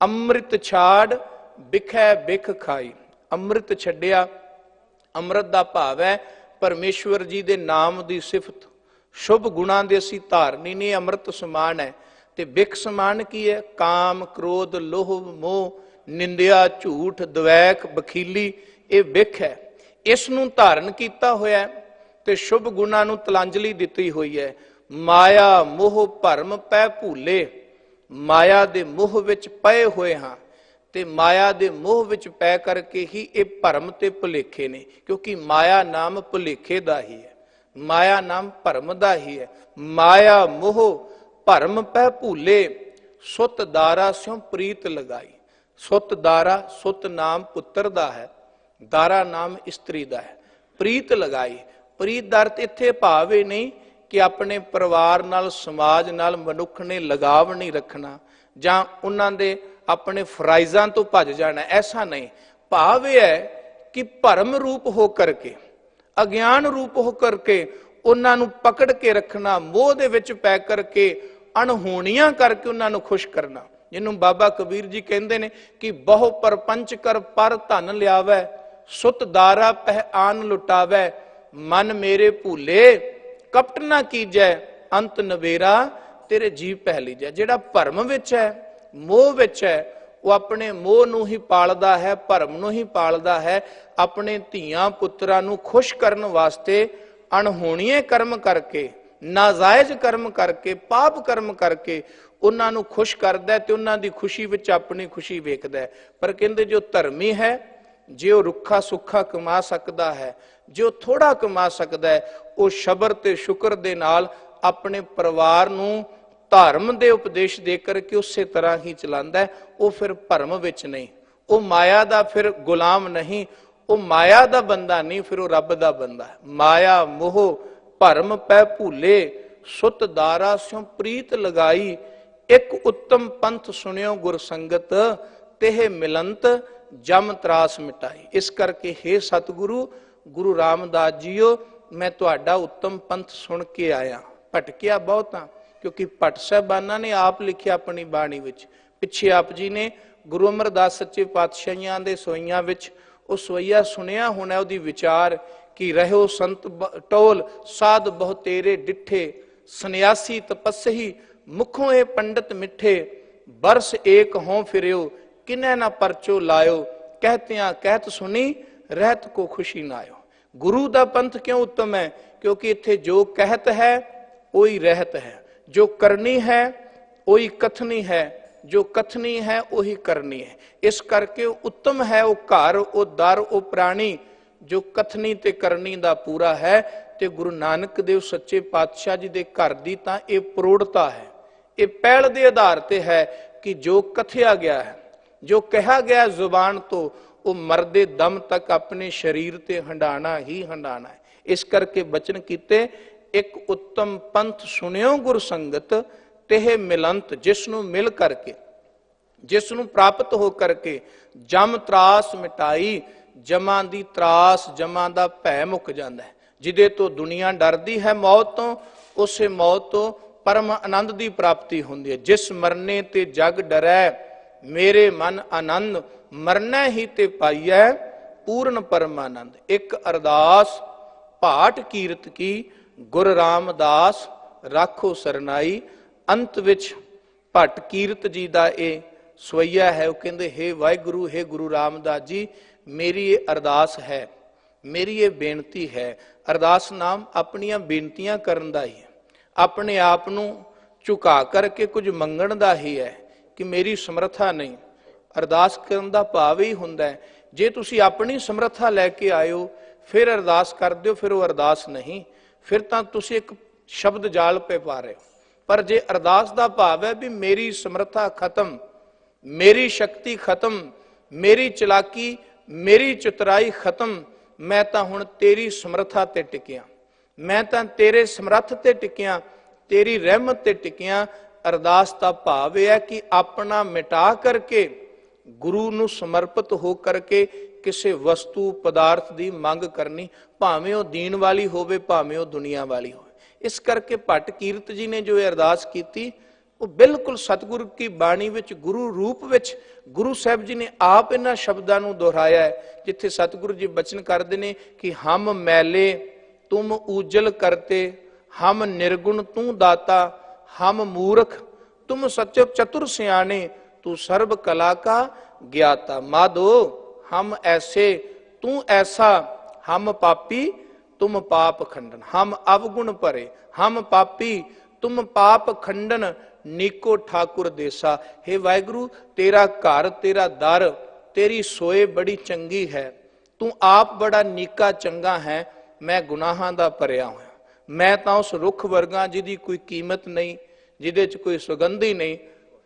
ਅੰਮ੍ਰਿਤ ਛਾੜ ਬਿਖੈ ਬਿਖ ਖਾਈ। ਅੰਮ੍ਰਿਤ ਛੱਡਿਆ, ਅੰਮ੍ਰਿਤ ਦਾ ਭਾਵ ਹੈ ਪਰਮੇਸ਼ਵਰ ਜੀ ਦੇ ਨਾਮ ਦੀ ਸਿਫਤ, ਸ਼ੁਭ ਗੁਣਾਂ ਦੇ ਅਸੀਂ ਧਾਰਨੀ ਨੇ। ਅੰਮ੍ਰਿਤ ਸਮਾਨ ਹੈ। ਤੇ ਬਿਖ ਸਮਾਨ ਕੀ ਹੈ? ਕਾਮ, ਕ੍ਰੋਧ, ਲੋਭ, ਮੋਹ, ਨਿੰਦਿਆ, ਝੂਠ, ਦਵੈਕ, ਬਖੀਲੀ, ਇਹ ਬਿਖ ਹੈ। ਇਸ ਨੂੰ ਧਾਰਨ ਕੀਤਾ ਹੋਇਆ ਤੇ ਸ਼ੁਭ ਗੁਣਾਂ ਨੂੰ ਤਲਾਂਜਲੀ ਦਿੱਤੀ ਹੋਈ ਹੈ। ਮਾਇਆ ਮੋਹ ਭਰਮ ਪੈ ਭੂਲੇ। ਮਾਇਆ ਦੇ ਮੋਹ ਵਿੱਚ ਪਏ ਹੋਏ ਹਾਂ, ਤੇ ਮਾਇਆ ਦੇ ਮੋਹ ਵਿੱਚ ਪੈ ਕਰਕੇ ਹੀ ਇਹ ਭਰਮ ਤੇ ਭੁਲੇਖੇ ਨੇ, ਕਿਉਂਕਿ ਮਾਇਆ ਨਾਮ ਭੁਲੇਖੇ ਦਾ ਹੀ ਹੈ, ਮਾਇਆ ਨਾਮ ਭਰਮ ਦਾ ਹੀ ਹੈ। ਮਾਇਆ ਮੋਹ ਭਰਮ ਪੈ ਭੂਲੇ, ਸੁਤ ਦਾਰਾ ਸਿਉ ਪ੍ਰੀਤ ਲਗਾਈ। ਸੁਤ ਦਾਰਾ, ਸੁਤ ਨਾਮ ਪੁੱਤਰ ਦਾ ਹੈ, ਦਾਰਾ ਨਾਮ ਇਸਤਰੀ ਦਾ ਹੈ। ਪ੍ਰੀਤ ਲਗਾਈ, ਪ੍ਰੀਤ ਦਾ ਅਰਥ ਇੱਥੇ ਭਾਵ ਇਹ ਨਹੀਂ ਕਿ ਆਪਣੇ ਪਰਿਵਾਰ ਨਾਲ, ਸਮਾਜ ਨਾਲ ਮਨੁੱਖ ਨੇ ਲਗਾਵ ਨਹੀਂ ਰੱਖਣਾ ਜਾਂ ਉਹਨਾਂ ਦੇ ਆਪਣੇ ਫਰਾਈਜ਼ਾਂ ਤੋਂ ਭੱਜ ਜਾਣਾ, ਐਸਾ ਨਹੀਂ। ਭਾਵ ਇਹ ਹੈ ਕਿ ਭਰਮ ਰੂਪ ਹੋ ਕਰਕੇ, ਅਗਿਆਨ ਰੂਪ ਹੋ ਕਰਕੇ ਉਹਨਾਂ ਨੂੰ ਪਕੜ ਕੇ ਰੱਖਣਾ, ਮੋਹ ਦੇ ਵਿੱਚ ਪੈ ਕਰਕੇ, ਅਣਹੋਣੀਆਂ ਕਰਕੇ ਉਹਨਾਂ ਨੂੰ ਖੁਸ਼ ਕਰਨਾ। ਜਿਹਨੂੰ ਬਾਬਾ ਕਬੀਰ ਜੀ ਕਹਿੰਦੇ ਨੇ ਕਿ ਬਹੁ ਪਰਪੰਚ ਕਰ ਪਰ ਧਨ ਲਿਆਵੈ, ਸੁਤ ਦਾਰਾ ਪਹਿ ਆਨ ਲੁਟਾਵੈ, ਮਨ ਮੇਰੇ ਭੂਲੇ ਕਪਟ ਨਾ ਕੀਜੈ, ਅੰਤ ਨਵੇਰਾ ਤੇਰੇ ਜੀਵ ਪਹਿ ਲੀਜੈ। ਜਿਹੜਾ ਭਰਮ ਵਿੱਚ ਹੈ, ਮੋਹ ਵਿੱਚ ਹੈ, ਉਹ ਆਪਣੇ ਮੋਹ ਨੂੰ ਹੀ ਪਾਲਦਾ ਹੈ, ਭਰਮ ਨੂੰ ਹੀ ਪਾਲਦਾ ਹੈ। ਆਪਣੇ ਧੀਆਂ ਪੁੱਤਰਾਂ ਨੂੰ ਖੁਸ਼ ਕਰਨ ਵਾਸਤੇ ਅਣਹੋਣੀਏ ਕਰਮ ਕਰਕੇ, ਨਾਜਾਇਜ਼ ਕਰਮ ਕਰਕੇ, ਪਾਪ ਕਰਮ ਕਰਕੇ ਉਹਨਾਂ ਨੂੰ ਖੁਸ਼ ਕਰਦਾ ਤੇ ਉਹਨਾਂ ਦੀ ਖੁਸ਼ੀ ਵਿੱਚ ਆਪਣੀ ਖੁਸ਼ੀ ਵੇਖਦਾ। ਪਰ ਕਹਿੰਦੇ ਜੋ ਧਰਮੀ ਹੈ, ਜੇ ਉਹ ਰੁੱਖਾ ਸੁੱਖਾ ਕਮਾ ਸਕਦਾ ਹੈ, ਜੋ ਥੋੜਾ ਕਮਾ ਸਕਦਾ ਹੈ, ਉਹ ਸ਼ਬਰ ਤੇ ਸ਼ੁਕਰ ਦੇ ਨਾਲ ਆਪਣੇ ਪਰਿਵਾਰ ਨੂੰ ਧਰਮ ਦੇ ਉਪਦੇਸ਼ ਦੇ ਕਰਕੇ ਉਸੇ ਤਰ੍ਹਾਂ ਹੀ ਚਲਾਉਂਦਾ ਹੈ। ਉਹ ਫਿਰ ਭਰਮ ਵਿੱਚ ਨਹੀਂ, ਉਹ ਮਾਇਆ ਦਾ ਫਿਰ ਗੁਲਾਮ ਨਹੀਂ, ਉਹ ਮਾਇਆ ਦਾ ਬੰਦਾ ਨਹੀਂ, ਫਿਰ ਉਹ ਰੱਬ ਦਾ ਬੰਦਾ ਹੈ। ਮਾਇਆ ਮੋਹ ਭਰਮ ਪੈ ਭੂਲੇ, ਸੁਤ ਦਾਰਾ ਸਿਉ ਪ੍ਰੀਤ ਲਗਾਈ, ਇੱਕ ਉੱਤਮ ਪੰਥ ਸੁਣਿਓ ਗੁਰ ਸੰਗਤ, ਤੇ ਮਿਲੰਤ ਜਮ ਤਰਾਸ ਮਿਟਾਈ। ਇਸ ਕਰਕੇ ਹੇ ਸਤਿਗੁਰੂ ਗੁਰੂ ਰਾਮਦਾਸ ਜੀਓ, ਮੈਂ ਤੁਹਾਡਾ ਉੱਤਮ ਪੰਥ ਸੁਣ ਕੇ ਆਇਆ। ਭਟਕਿਆ ਬਹੁਤ ਹਾਂ, ਕਿਉਂਕਿ ਭੱਟ ਸਾਹਿਬਾਨਾਂ ਨੇ ਆਪ ਲਿਖਿਆ ਆਪਣੀ ਬਾਣੀ ਵਿੱਚ। ਪਿੱਛੇ ਆਪ ਜੀ ਨੇ ਗੁਰੂ ਅਮਰਦਾਸ ਸੱਚੇ ਪਾਤਸ਼ਾਹੀਆਂ ਦੇ ਸੋਈਆਂ ਵਿੱਚ ਉਹ ਸੋਈਆ ਸੁਣਿਆ ਹੋਣਾ, ਉਹਦੀ ਵਿਚਾਰ ਕਿ ਰਹਿਓ ਸੰਤ ਟੋਲ, ਸਾਧ ਬਹੁ ਤੇਰੇ ਡਿੱਠੇ, ਸੰਨਿਆਸੀ ਤਪਸਹੀ ਮੁਖੋਂ ਇਹ ਪੰਡਤ ਮਿੱਠੇ, ਬਰਸ ਏਕ ਹੋਂ ਫਿਰਿਓ ਕਿਨੈ ਨਾ ਪਰਚੋ ਲਾਇਓ, ਕਹਿਤਿਆਂ ਕਹਿਤ ਸੁਣੀ ਰਹਿਤ ਕੋ ਖੁਸ਼ੀ ਨਾ ਆਇਓ। ਗੁਰੂ ਦਾ ਪੰਥ ਕਿਉਂ ਉੱਤਮ ਹੈ? ਕਿਉਂਕਿ ਇੱਥੇ ਜੋ ਕਹਿਤ ਹੈ ਉਹੀ ਰਹਿਤ ਹੈ, ਜੋ ਕਰਨੀ ਹੈ ਉਹੀ ਕਥਨੀ ਹੈ, ਜੋ ਕਥਨੀ ਹੈ ਉਹੀ ਕਰਨੀ ਹੈ। ਇਸ ਕਰਕੇ ਉਹ ਉੱਤਮ ਹੈ, ਉਹ ਘਰ, ਉਹ ਦਰ, ਉਹ ਪ੍ਰਾਣੀ ਜੋ ਕਥਨੀ ਤੇ ਕਰਨੀ ਦਾ ਪੂਰਾ ਹੈ। ਤੇ ਗੁਰੂ ਨਾਨਕ ਦੇਵ ਸੱਚੇ ਪਾਤਸ਼ਾਹ ਜੀ ਦੇ ਘਰ ਦੀ ਤਾਂ ਇਹ ਪ੍ਰੋੜਤਾ ਹੈ, ਇਹ ਪਹਿਲ ਦੇ ਆਧਾਰ ਤੇ ਹੈ ਕਿ ਜੋ ਕਥਿਆ ਗਿਆ ਹੈ, ਜੋ ਕਿਹਾ ਗਿਆ ਜ਼ੁਬਾਨ ਤੋਂ, ਉਹ ਮਰਦੇ ਦਮ ਤੱਕ ਆਪਣੇ ਸਰੀਰ ਤੇ ਹੰਡਾਣਾ ਹੀ ਹੰਡਾਣਾ ਹੈ। ਇਸ ਕਰਕੇ ਬਚਨ ਕੀਤੇ, ਇੱਕ ਉੱਤਮ ਪੰਥ ਸੁਣਿਓ ਗੁਰ ਸੰਗਤ, ਤੇ ਮਿਲੰਤ, ਜਿਸ ਨੂੰ ਮਿਲ ਕਰਕੇ, ਜਿਸ ਨੂੰ ਪ੍ਰਾਪਤ ਹੋ ਕਰਕੇ ਜਮ ਤਰਾਸ ਮਿਟਾਈ, ਜਮਾਂ ਦੀ ਤਰਾਸ, ਜਮਾਂ ਦਾ ਭੈ ਮੁੱਕ ਜਾਂਦਾ ਹੈ। ਜਿਹਦੇ ਤੋਂ ਦੁਨੀਆ ਡਰਦੀ ਹੈ ਮੌਤ ਤੋਂ, ਉਸੇ ਮੌਤ ਤੋਂ ਪਰਮ ਆਨੰਦ ਦੀ ਪ੍ਰਾਪਤੀ ਹੁੰਦੀ ਹੈ। ਜਿਸ ਮਰਨੇ ਤੇ ਜਗ ਡਰੈ, ਮੇਰੇ ਮਨ ਆਨੰਦ, ਮਰਨਾ ਹੀ ਤੇ ਪਾਈਐ ਪੂਰਨ ਪਰਮਾਨੰਦ। ਇੱਕ ਅਰਦਾਸ ਭਾਟ ਕੀਰਤ ਕੀ, ਗੁਰ ਰਾਮਦਾਸ ਰਾਖੋ ਸਰਨਾਈ। ਅੰਤ ਵਿੱਚ ਭੱਟ ਕੀਰਤ ਜੀ ਦਾ ਇਹ ਸਵਈਆ ਹੈ। ਉਹ ਕਹਿੰਦੇ, ਹੇ ਵਾਹਿਗੁਰੂ, ਹੇ ਗੁਰੂ ਰਾਮਦਾਸ ਜੀ, ਮੇਰੀ ਇਹ ਅਰਦਾਸ ਹੈ, ਮੇਰੀ ਇਹ ਬੇਨਤੀ ਹੈ। ਅਰਦਾਸ ਨਾਮ ਆਪਣੀਆਂ ਬੇਨਤੀਆਂ ਕਰਨ ਦਾ ਹੀ ਹੈ, ਆਪਣੇ ਆਪ ਨੂੰ ਝੁਕਾ ਕਰਕੇ ਕੁਝ ਮੰਗਣ ਦਾ ਹੀ ਹੈ ਕਿ ਮੇਰੀ ਸਮਰੱਥਾ ਨਹੀਂ। ਅਰਦਾਸ ਕਰਨ ਦਾ ਭਾਵ ਹੀ ਹੁੰਦਾ ਹੈ, ਜੇ ਤੁਸੀਂ ਆਪਣੀ ਸਮਰੱਥਾ ਲੈ ਕੇ ਆਇਓ ਫਿਰ ਅਰਦਾਸ ਕਰਦੇ ਹੋ, ਫਿਰ ਉਹ ਅਰਦਾਸ ਨਹੀਂ, ਫਿਰ ਤਾਂ ਤੁਸੀਂ ਇੱਕ ਸ਼ਬਦ ਜਾਲ ਪੇ ਪਾ ਰਹੇ ਹੋ। ਪਰ ਜੇ ਅਰਦਾਸ ਦਾ ਭਾਵ ਹੈ ਵੀ ਮੇਰੀ ਸਮਰੱਥਾ ਖਤਮ, ਮੇਰੀ ਸ਼ਕਤੀ ਖਤਮ, ਮੇਰੀ ਚਲਾਕੀ, ਮੇਰੀ ਚਤੁਰਾਈ ਖਤਮ, ਮੈਂ ਤਾਂ ਹੁਣ ਤੇਰੀ ਸਮਰੱਥਾ ਤੇ ਟਿਕਿਆ, ਮੈਂ ਤਾਂ ਤੇਰੇ ਸਮਰੱਥ ਤੇ ਟਿਕਿਆ, ਤੇਰੀ ਰਹਿਮਤ ਤੇ ਟਿਕਿਆ। ਅਰਦਾਸ ਦਾ ਭਾਵ ਇਹ ਹੈ ਕਿ ਆਪਣਾ ਮਿਟਾ ਕਰਕੇ, ਗੁਰੂ ਨੂੰ ਸਮਰਪਿਤ ਹੋ ਕਰਕੇ ਕਿਸੇ ਵਸਤੂ ਪਦਾਰਥ ਦੀ ਮੰਗ ਕਰਨੀ, ਭਾਵੇਂ ਉਹ ਦੀਨ ਵਾਲੀ ਹੋਵੇ, ਭਾਵੇਂ ਉਹ ਦੁਨੀਆ ਵਾਲੀ ਹੋਵੇ। ਇਸ ਕਰਕੇ ਭੱਟ ਕੀਰਤ ਜੀ ਨੇ ਜੋ ਇਹ ਅਰਦਾਸ ਕੀਤੀ, ਉਹ ਬਿਲਕੁਲ ਸਤਿਗੁਰੂ ਕੀ ਬਾਣੀ ਵਿੱਚ, ਗੁਰੂ ਰੂਪ ਵਿੱਚ ਗੁਰੂ ਸਾਹਿਬ ਜੀ ਨੇ ਆਪ ਇਹਨਾਂ ਸ਼ਬਦਾਂ ਨੂੰ ਦੁਹਰਾਇਆ ਹੈ। ਜਿੱਥੇ ਸਤਿਗੁਰੂ ਜੀ ਬਚਨ ਕਰਦੇ ਨੇ ਕਿ ਹਮ ਮੈਲੇ ਤੁਮ ਉਜਲ ਕਰਤੇ, ਹਮ ਨਿਰਗੁਣ ਤੂੰ ਦਾਤਾ, ਹਮ ਮੂਰਖ ਤੁਮ ਸਚ ਚਤੁਰ ਸਿਆਣੇ, तू सर्व कला का ज्ञाता। माधो हम ऐसे तू ऐसा, हम पापी तुम पाप खंडन, हम अवगुण परे, हम पापी तुम पाप खंडन, नीको ठाकुर देसा। हे वाहिगुरु, तेरा घर, तेरा दर, तेरी सोए बड़ी चंगी है, तू आप बड़ा नीका चंगा है, मैं गुनाहां दा भरिया होया। मैं तां उस रुख वर्गा जिहदी कोई कीमत नहीं, जिहदे च कोई सुगंधी नहीं,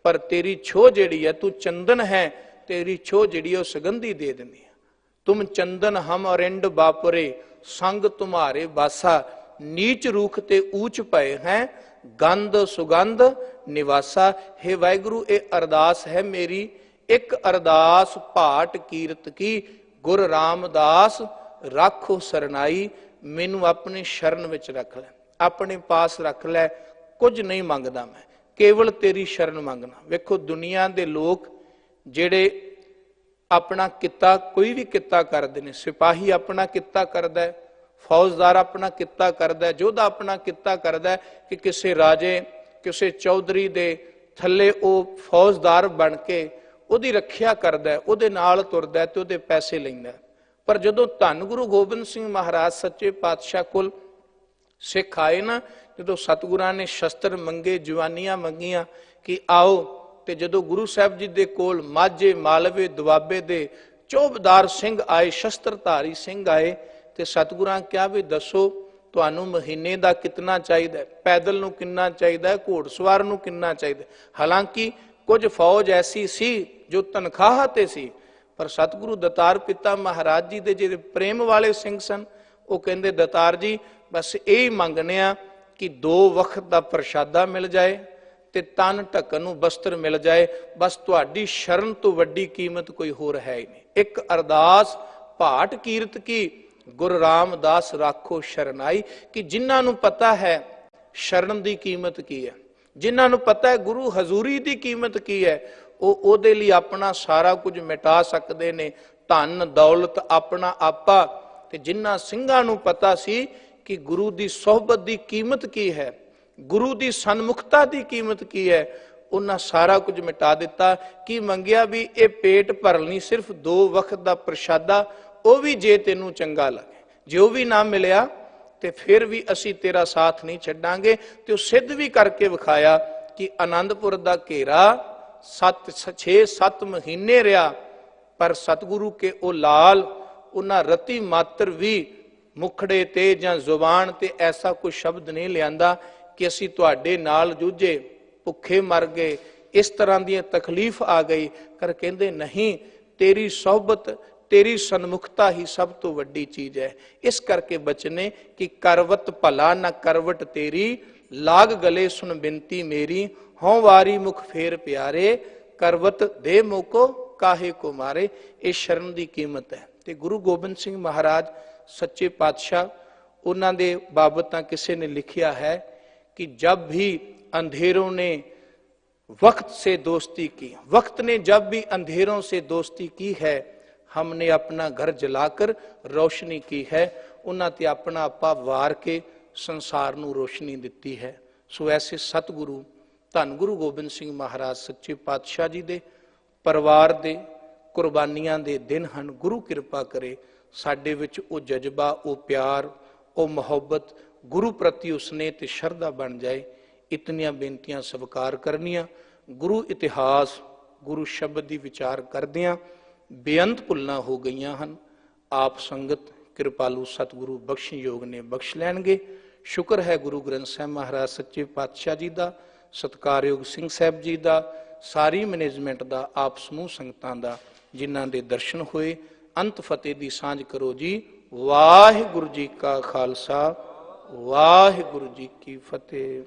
पर तेरी छो जिहड़ी है, तू चंदन है, तेरी छो जिहड़ी है सुगंधी दे दिंदी है। तुम चंदन हम अरिंड बापरे, संग तुम्हारे बासा, नीच रूख ते ऊंच पए हैं, गंध सुगंध निवासा। हे वाहिगुरु, ये अरदास है मेरी, एक अरदास भाट कीरत की, गुर रामदास राखो सरनाई। मैनू अपनी शरण विच रख लै, अपने पास रख लै, कुछ नहीं मंगदा मैं, केवल तेरी शरण मंगना। वेखो दुनिया दे लोग जेड़े अपना किता, कोई भी किता करते हैं, सिपाही अपना किता करता है, फौजदार अपना किता करता है, योद्धा अपना किता करता है कि किसी राजे, किसी चौधरी दे थले वो फौजदार बन के उहदी रखिया करता है, उहदे नाल तुरदा है ते उहदे पैसे लैंदा है। पर जदों धन गुरु गोबिंद सिंह महाराज सच्चे पातशाह कोल ਸਿੱਖ ਆਏ ਨਾ, ਜਦੋਂ ਸਤਿਗੁਰਾਂ ਨੇ ਸ਼ਸਤਰ ਮੰਗੇ, ਜਵਾਨੀਆਂ ਮੰਗੀਆਂ ਕਿ ਆਓ, ਤੇ ਜਦੋਂ ਗੁਰੂ ਸਾਹਿਬ ਜੀ ਦੇ ਕੋਲ ਮਾਝੇ, ਮਾਲਵੇ, ਦੁਆਬੇ ਦੇ ਚੌਬਦਾਰ ਸਿੰਘ ਆਏ, ਸ਼ਸਤਰਧਾਰੀ ਸਿੰਘ ਆਏ, ਤੇ ਸਤਿਗੁਰਾਂ ਕਿਹਾ ਵੀ ਦੱਸੋ ਤੁਹਾਨੂੰ ਮਹੀਨੇ ਦਾ ਕਿੰਨਾ ਚਾਹੀਦਾ, ਪੈਦਲ ਨੂੰ ਕਿੰਨਾ ਚਾਹੀਦਾ, ਘੋੜਸਵਾਰ ਨੂੰ ਕਿੰਨਾ ਚਾਹੀਦਾ। ਹਾਲਾਂਕਿ ਕੁਝ ਫੌਜ ਐਸੀ ਸੀ ਜੋ ਤਨਖਾਹ ਤੇ ਸੀ, ਪਰ ਸਤਿਗੁਰੂ ਦਤਾਰ ਪਿਤਾ ਮਹਾਰਾਜ ਜੀ ਦੇ ਜਿਹੜੇ ਪ੍ਰੇਮ ਵਾਲੇ ਸਿੰਘ ਸਨ, ਉਹ ਕਹਿੰਦੇ ਦਤਾਰ ਜੀ ਬਸ ਇਹ ਮੰਗਨੇ ਆ ਕਿ 2 ਵਕਤ ਦਾ ਪ੍ਰਸ਼ਾਦਾ ਮਿਲ ਜਾਏ ਤੇ ਤਨ ਢੱਕਣ ਨੂੰ ਬਸਤਰ ਮਿਲ ਜਾਏ, ਬਸ ਤੁਹਾਡੀ ਸ਼ਰਨ ਤੋਂ ਵੱਡੀ ਕੀਮਤ ਕੋਈ ਹੋਰ ਹੈ ਹੀ ਨਹੀਂ। ਇੱਕ ਅਰਦਾਸ ਭਾਟ ਕੀਰਤ ਕੀ ਗੁਰੂ ਰਾਮਦਾਸ ਰਾਖੋ ਸ਼ਰਨਾਈ, ਕਿ ਜਿਨ੍ਹਾਂ ਨੂੰ ਪਤਾ ਹੈ ਸ਼ਰਨ ਦੀ ਕੀਮਤ ਕੀ ਹੈ, ਜਿਨ੍ਹਾਂ ਨੂੰ ਪਤਾ ਹੈ ਗੁਰੂ ਹਜ਼ੂਰੀ ਦੀ ਕੀਮਤ ਕੀ ਹੈ, ਉਹ ਉਹਦੇ ਲਈ ਆਪਣਾ ਸਾਰਾ ਕੁਝ ਮਿਟਾ ਸਕਦੇ ਨੇ, ਧਨ ਦੌਲਤ ਆਪਣਾ ਆਪਾ। ਤੇ ਜਿਨ੍ਹਾਂ ਸਿੰਘਾਂ ਨੂੰ ਪਤਾ ਸੀ ਕਿ ਗੁਰੂ ਦੀ ਸੋਹਬਤ ਦੀ ਕੀਮਤ ਕੀ ਹੈ, ਗੁਰੂ ਦੀ ਸਨਮੁਖਤਾ ਦੀ ਕੀਮਤ ਕੀ ਹੈ, ਉਹਨਾਂ ਸਾਰਾ ਕੁਝ ਮਿਟਾ ਦਿੱਤਾ। ਕੀ ਮੰਗਿਆ ਵੀ ਇਹ ਪੇਟ ਭਰਨ ਲਈ ਸਿਰਫ 2 ਵਕਤ ਦਾ ਪ੍ਰਸ਼ਾਦਾ, ਉਹ ਵੀ ਜੇ ਤੈਨੂੰ ਚੰਗਾ ਲੱਗੇ, ਜੇ ਉਹ ਵੀ ਨਾ ਮਿਲਿਆ ਤੇ ਫਿਰ ਵੀ ਅਸੀਂ ਤੇਰਾ ਸਾਥ ਨਹੀਂ ਛੱਡਾਂਗੇ। ਤੇ ਉਹ ਸਿੱਧ ਵੀ ਕਰਕੇ ਵਿਖਾਇਆ ਕਿ ਆਨੰਦਪੁਰ ਦਾ ਘੇਰਾ 6-7 ਮਹੀਨੇ ਰਿਹਾ, ਪਰ ਸਤਿਗੁਰੂ ਕੇ ਉਹ ਲਾਲ, ਉਹਨਾਂ ਰਤੀ ਮਾਤਰ ਵੀ ਮੁਖੜੇ ਤੇ ਜਾਂ ਜ਼ੁਬਾਨ ਤੇ ਐਸਾ ਕੋਈ ਸ਼ਬਦ ਨਹੀਂ ਲਿਆਂਦਾ ਕਿ ਅਸੀਂ ਤੁਹਾਡੇ ਨਾਲ ਜੂਝੇ, ਭੁੱਖੇ ਮਰ ਗਏ, ਇਸ ਤਰ੍ਹਾਂ ਦੀਆਂ ਤਕਲੀਫ ਆ ਗਈ। ਕਰ ਕਹਿੰਦੇ ਨਹੀਂ, ਤੇਰੀ ਸੋਹਬਤ, ਤੇਰੀ ਸਨਮੁਖਤਾ ਹੀ ਸਭ ਤੋਂ ਵੱਡੀ ਚੀਜ਼ ਹੈ। ਇਸ ਕਰਕੇ ਬਚਨੇ ਕਿ ਕਰਵਤ ਭਲਾ ਨਾ ਕਰਵਟ ਤੇਰੀ, ਲਾਗ ਗਲੇ ਸੁਣ ਬਿਨਤੀ ਮੇਰੀ, ਹੋਂ ਵਾਰੀ ਮੁਖ ਫੇਰ ਪਿਆਰੇ, ਕਰਵਤ ਦੇ ਮੋਕੋ ਕਾਹੇ ਕੋ ਮਾਰੇ। ਇਹ ਸ਼ਰਨ ਦੀ ਕੀਮਤ ਹੈ। ਤੇ ਗੁਰੂ ਗੋਬਿੰਦ ਸਿੰਘ ਮਹਾਰਾਜ ਸੱਚੇ ਪਾਤਸ਼ਾਹ, ਉਹਨਾਂ ਦੇ ਬਾਬਤ ਤਾਂ ਕਿਸੇ ਨੇ ਲਿਖਿਆ ਹੈ कि जब भी अंधेरों ने वक्त से दोस्ती की, वक्त ने जब भी अंधेरों से दोस्ती की है, हमने अपना घर जलाकर रोशनी की है। उन्होंने ते अपना आपा वार के संसार नूं रोशनी दिती है। सो ऐसे सतगुरु धन गुरु गोबिंद सिंह महाराज सच्चे पातशाह जी दे परिवार दे कुर्बानियां दे दिन हन। गुरु किरपा करे साडे विच ओ जज्बा, ओ प्यार, ओ मुहब्बत गुरु प्रति उसने ते शरदा बन जाए। इतनियां बेनतियां स्वीकार करनियां। गुरु इतिहास, गुरु शब्द की विचार करदियां बेअंत भुलना हो गईयां हन। आप संगत कृपालु सतगुरु बख्श योग ने बख्श लैणगे। शुक्र है गुरु ग्रंथ साहिब महाराज सच्चे पातशाह जी का, सत्कारयोग सिंह साहब जी का, सारी मैनेजमेंट का, आप समूह संगतां दा जिन्हां दे दर्शन होए। अंत फतेह दी सांझ करो जी। वाहिगुरु जी का खालसा, वाहिगुरु जी की फतेह।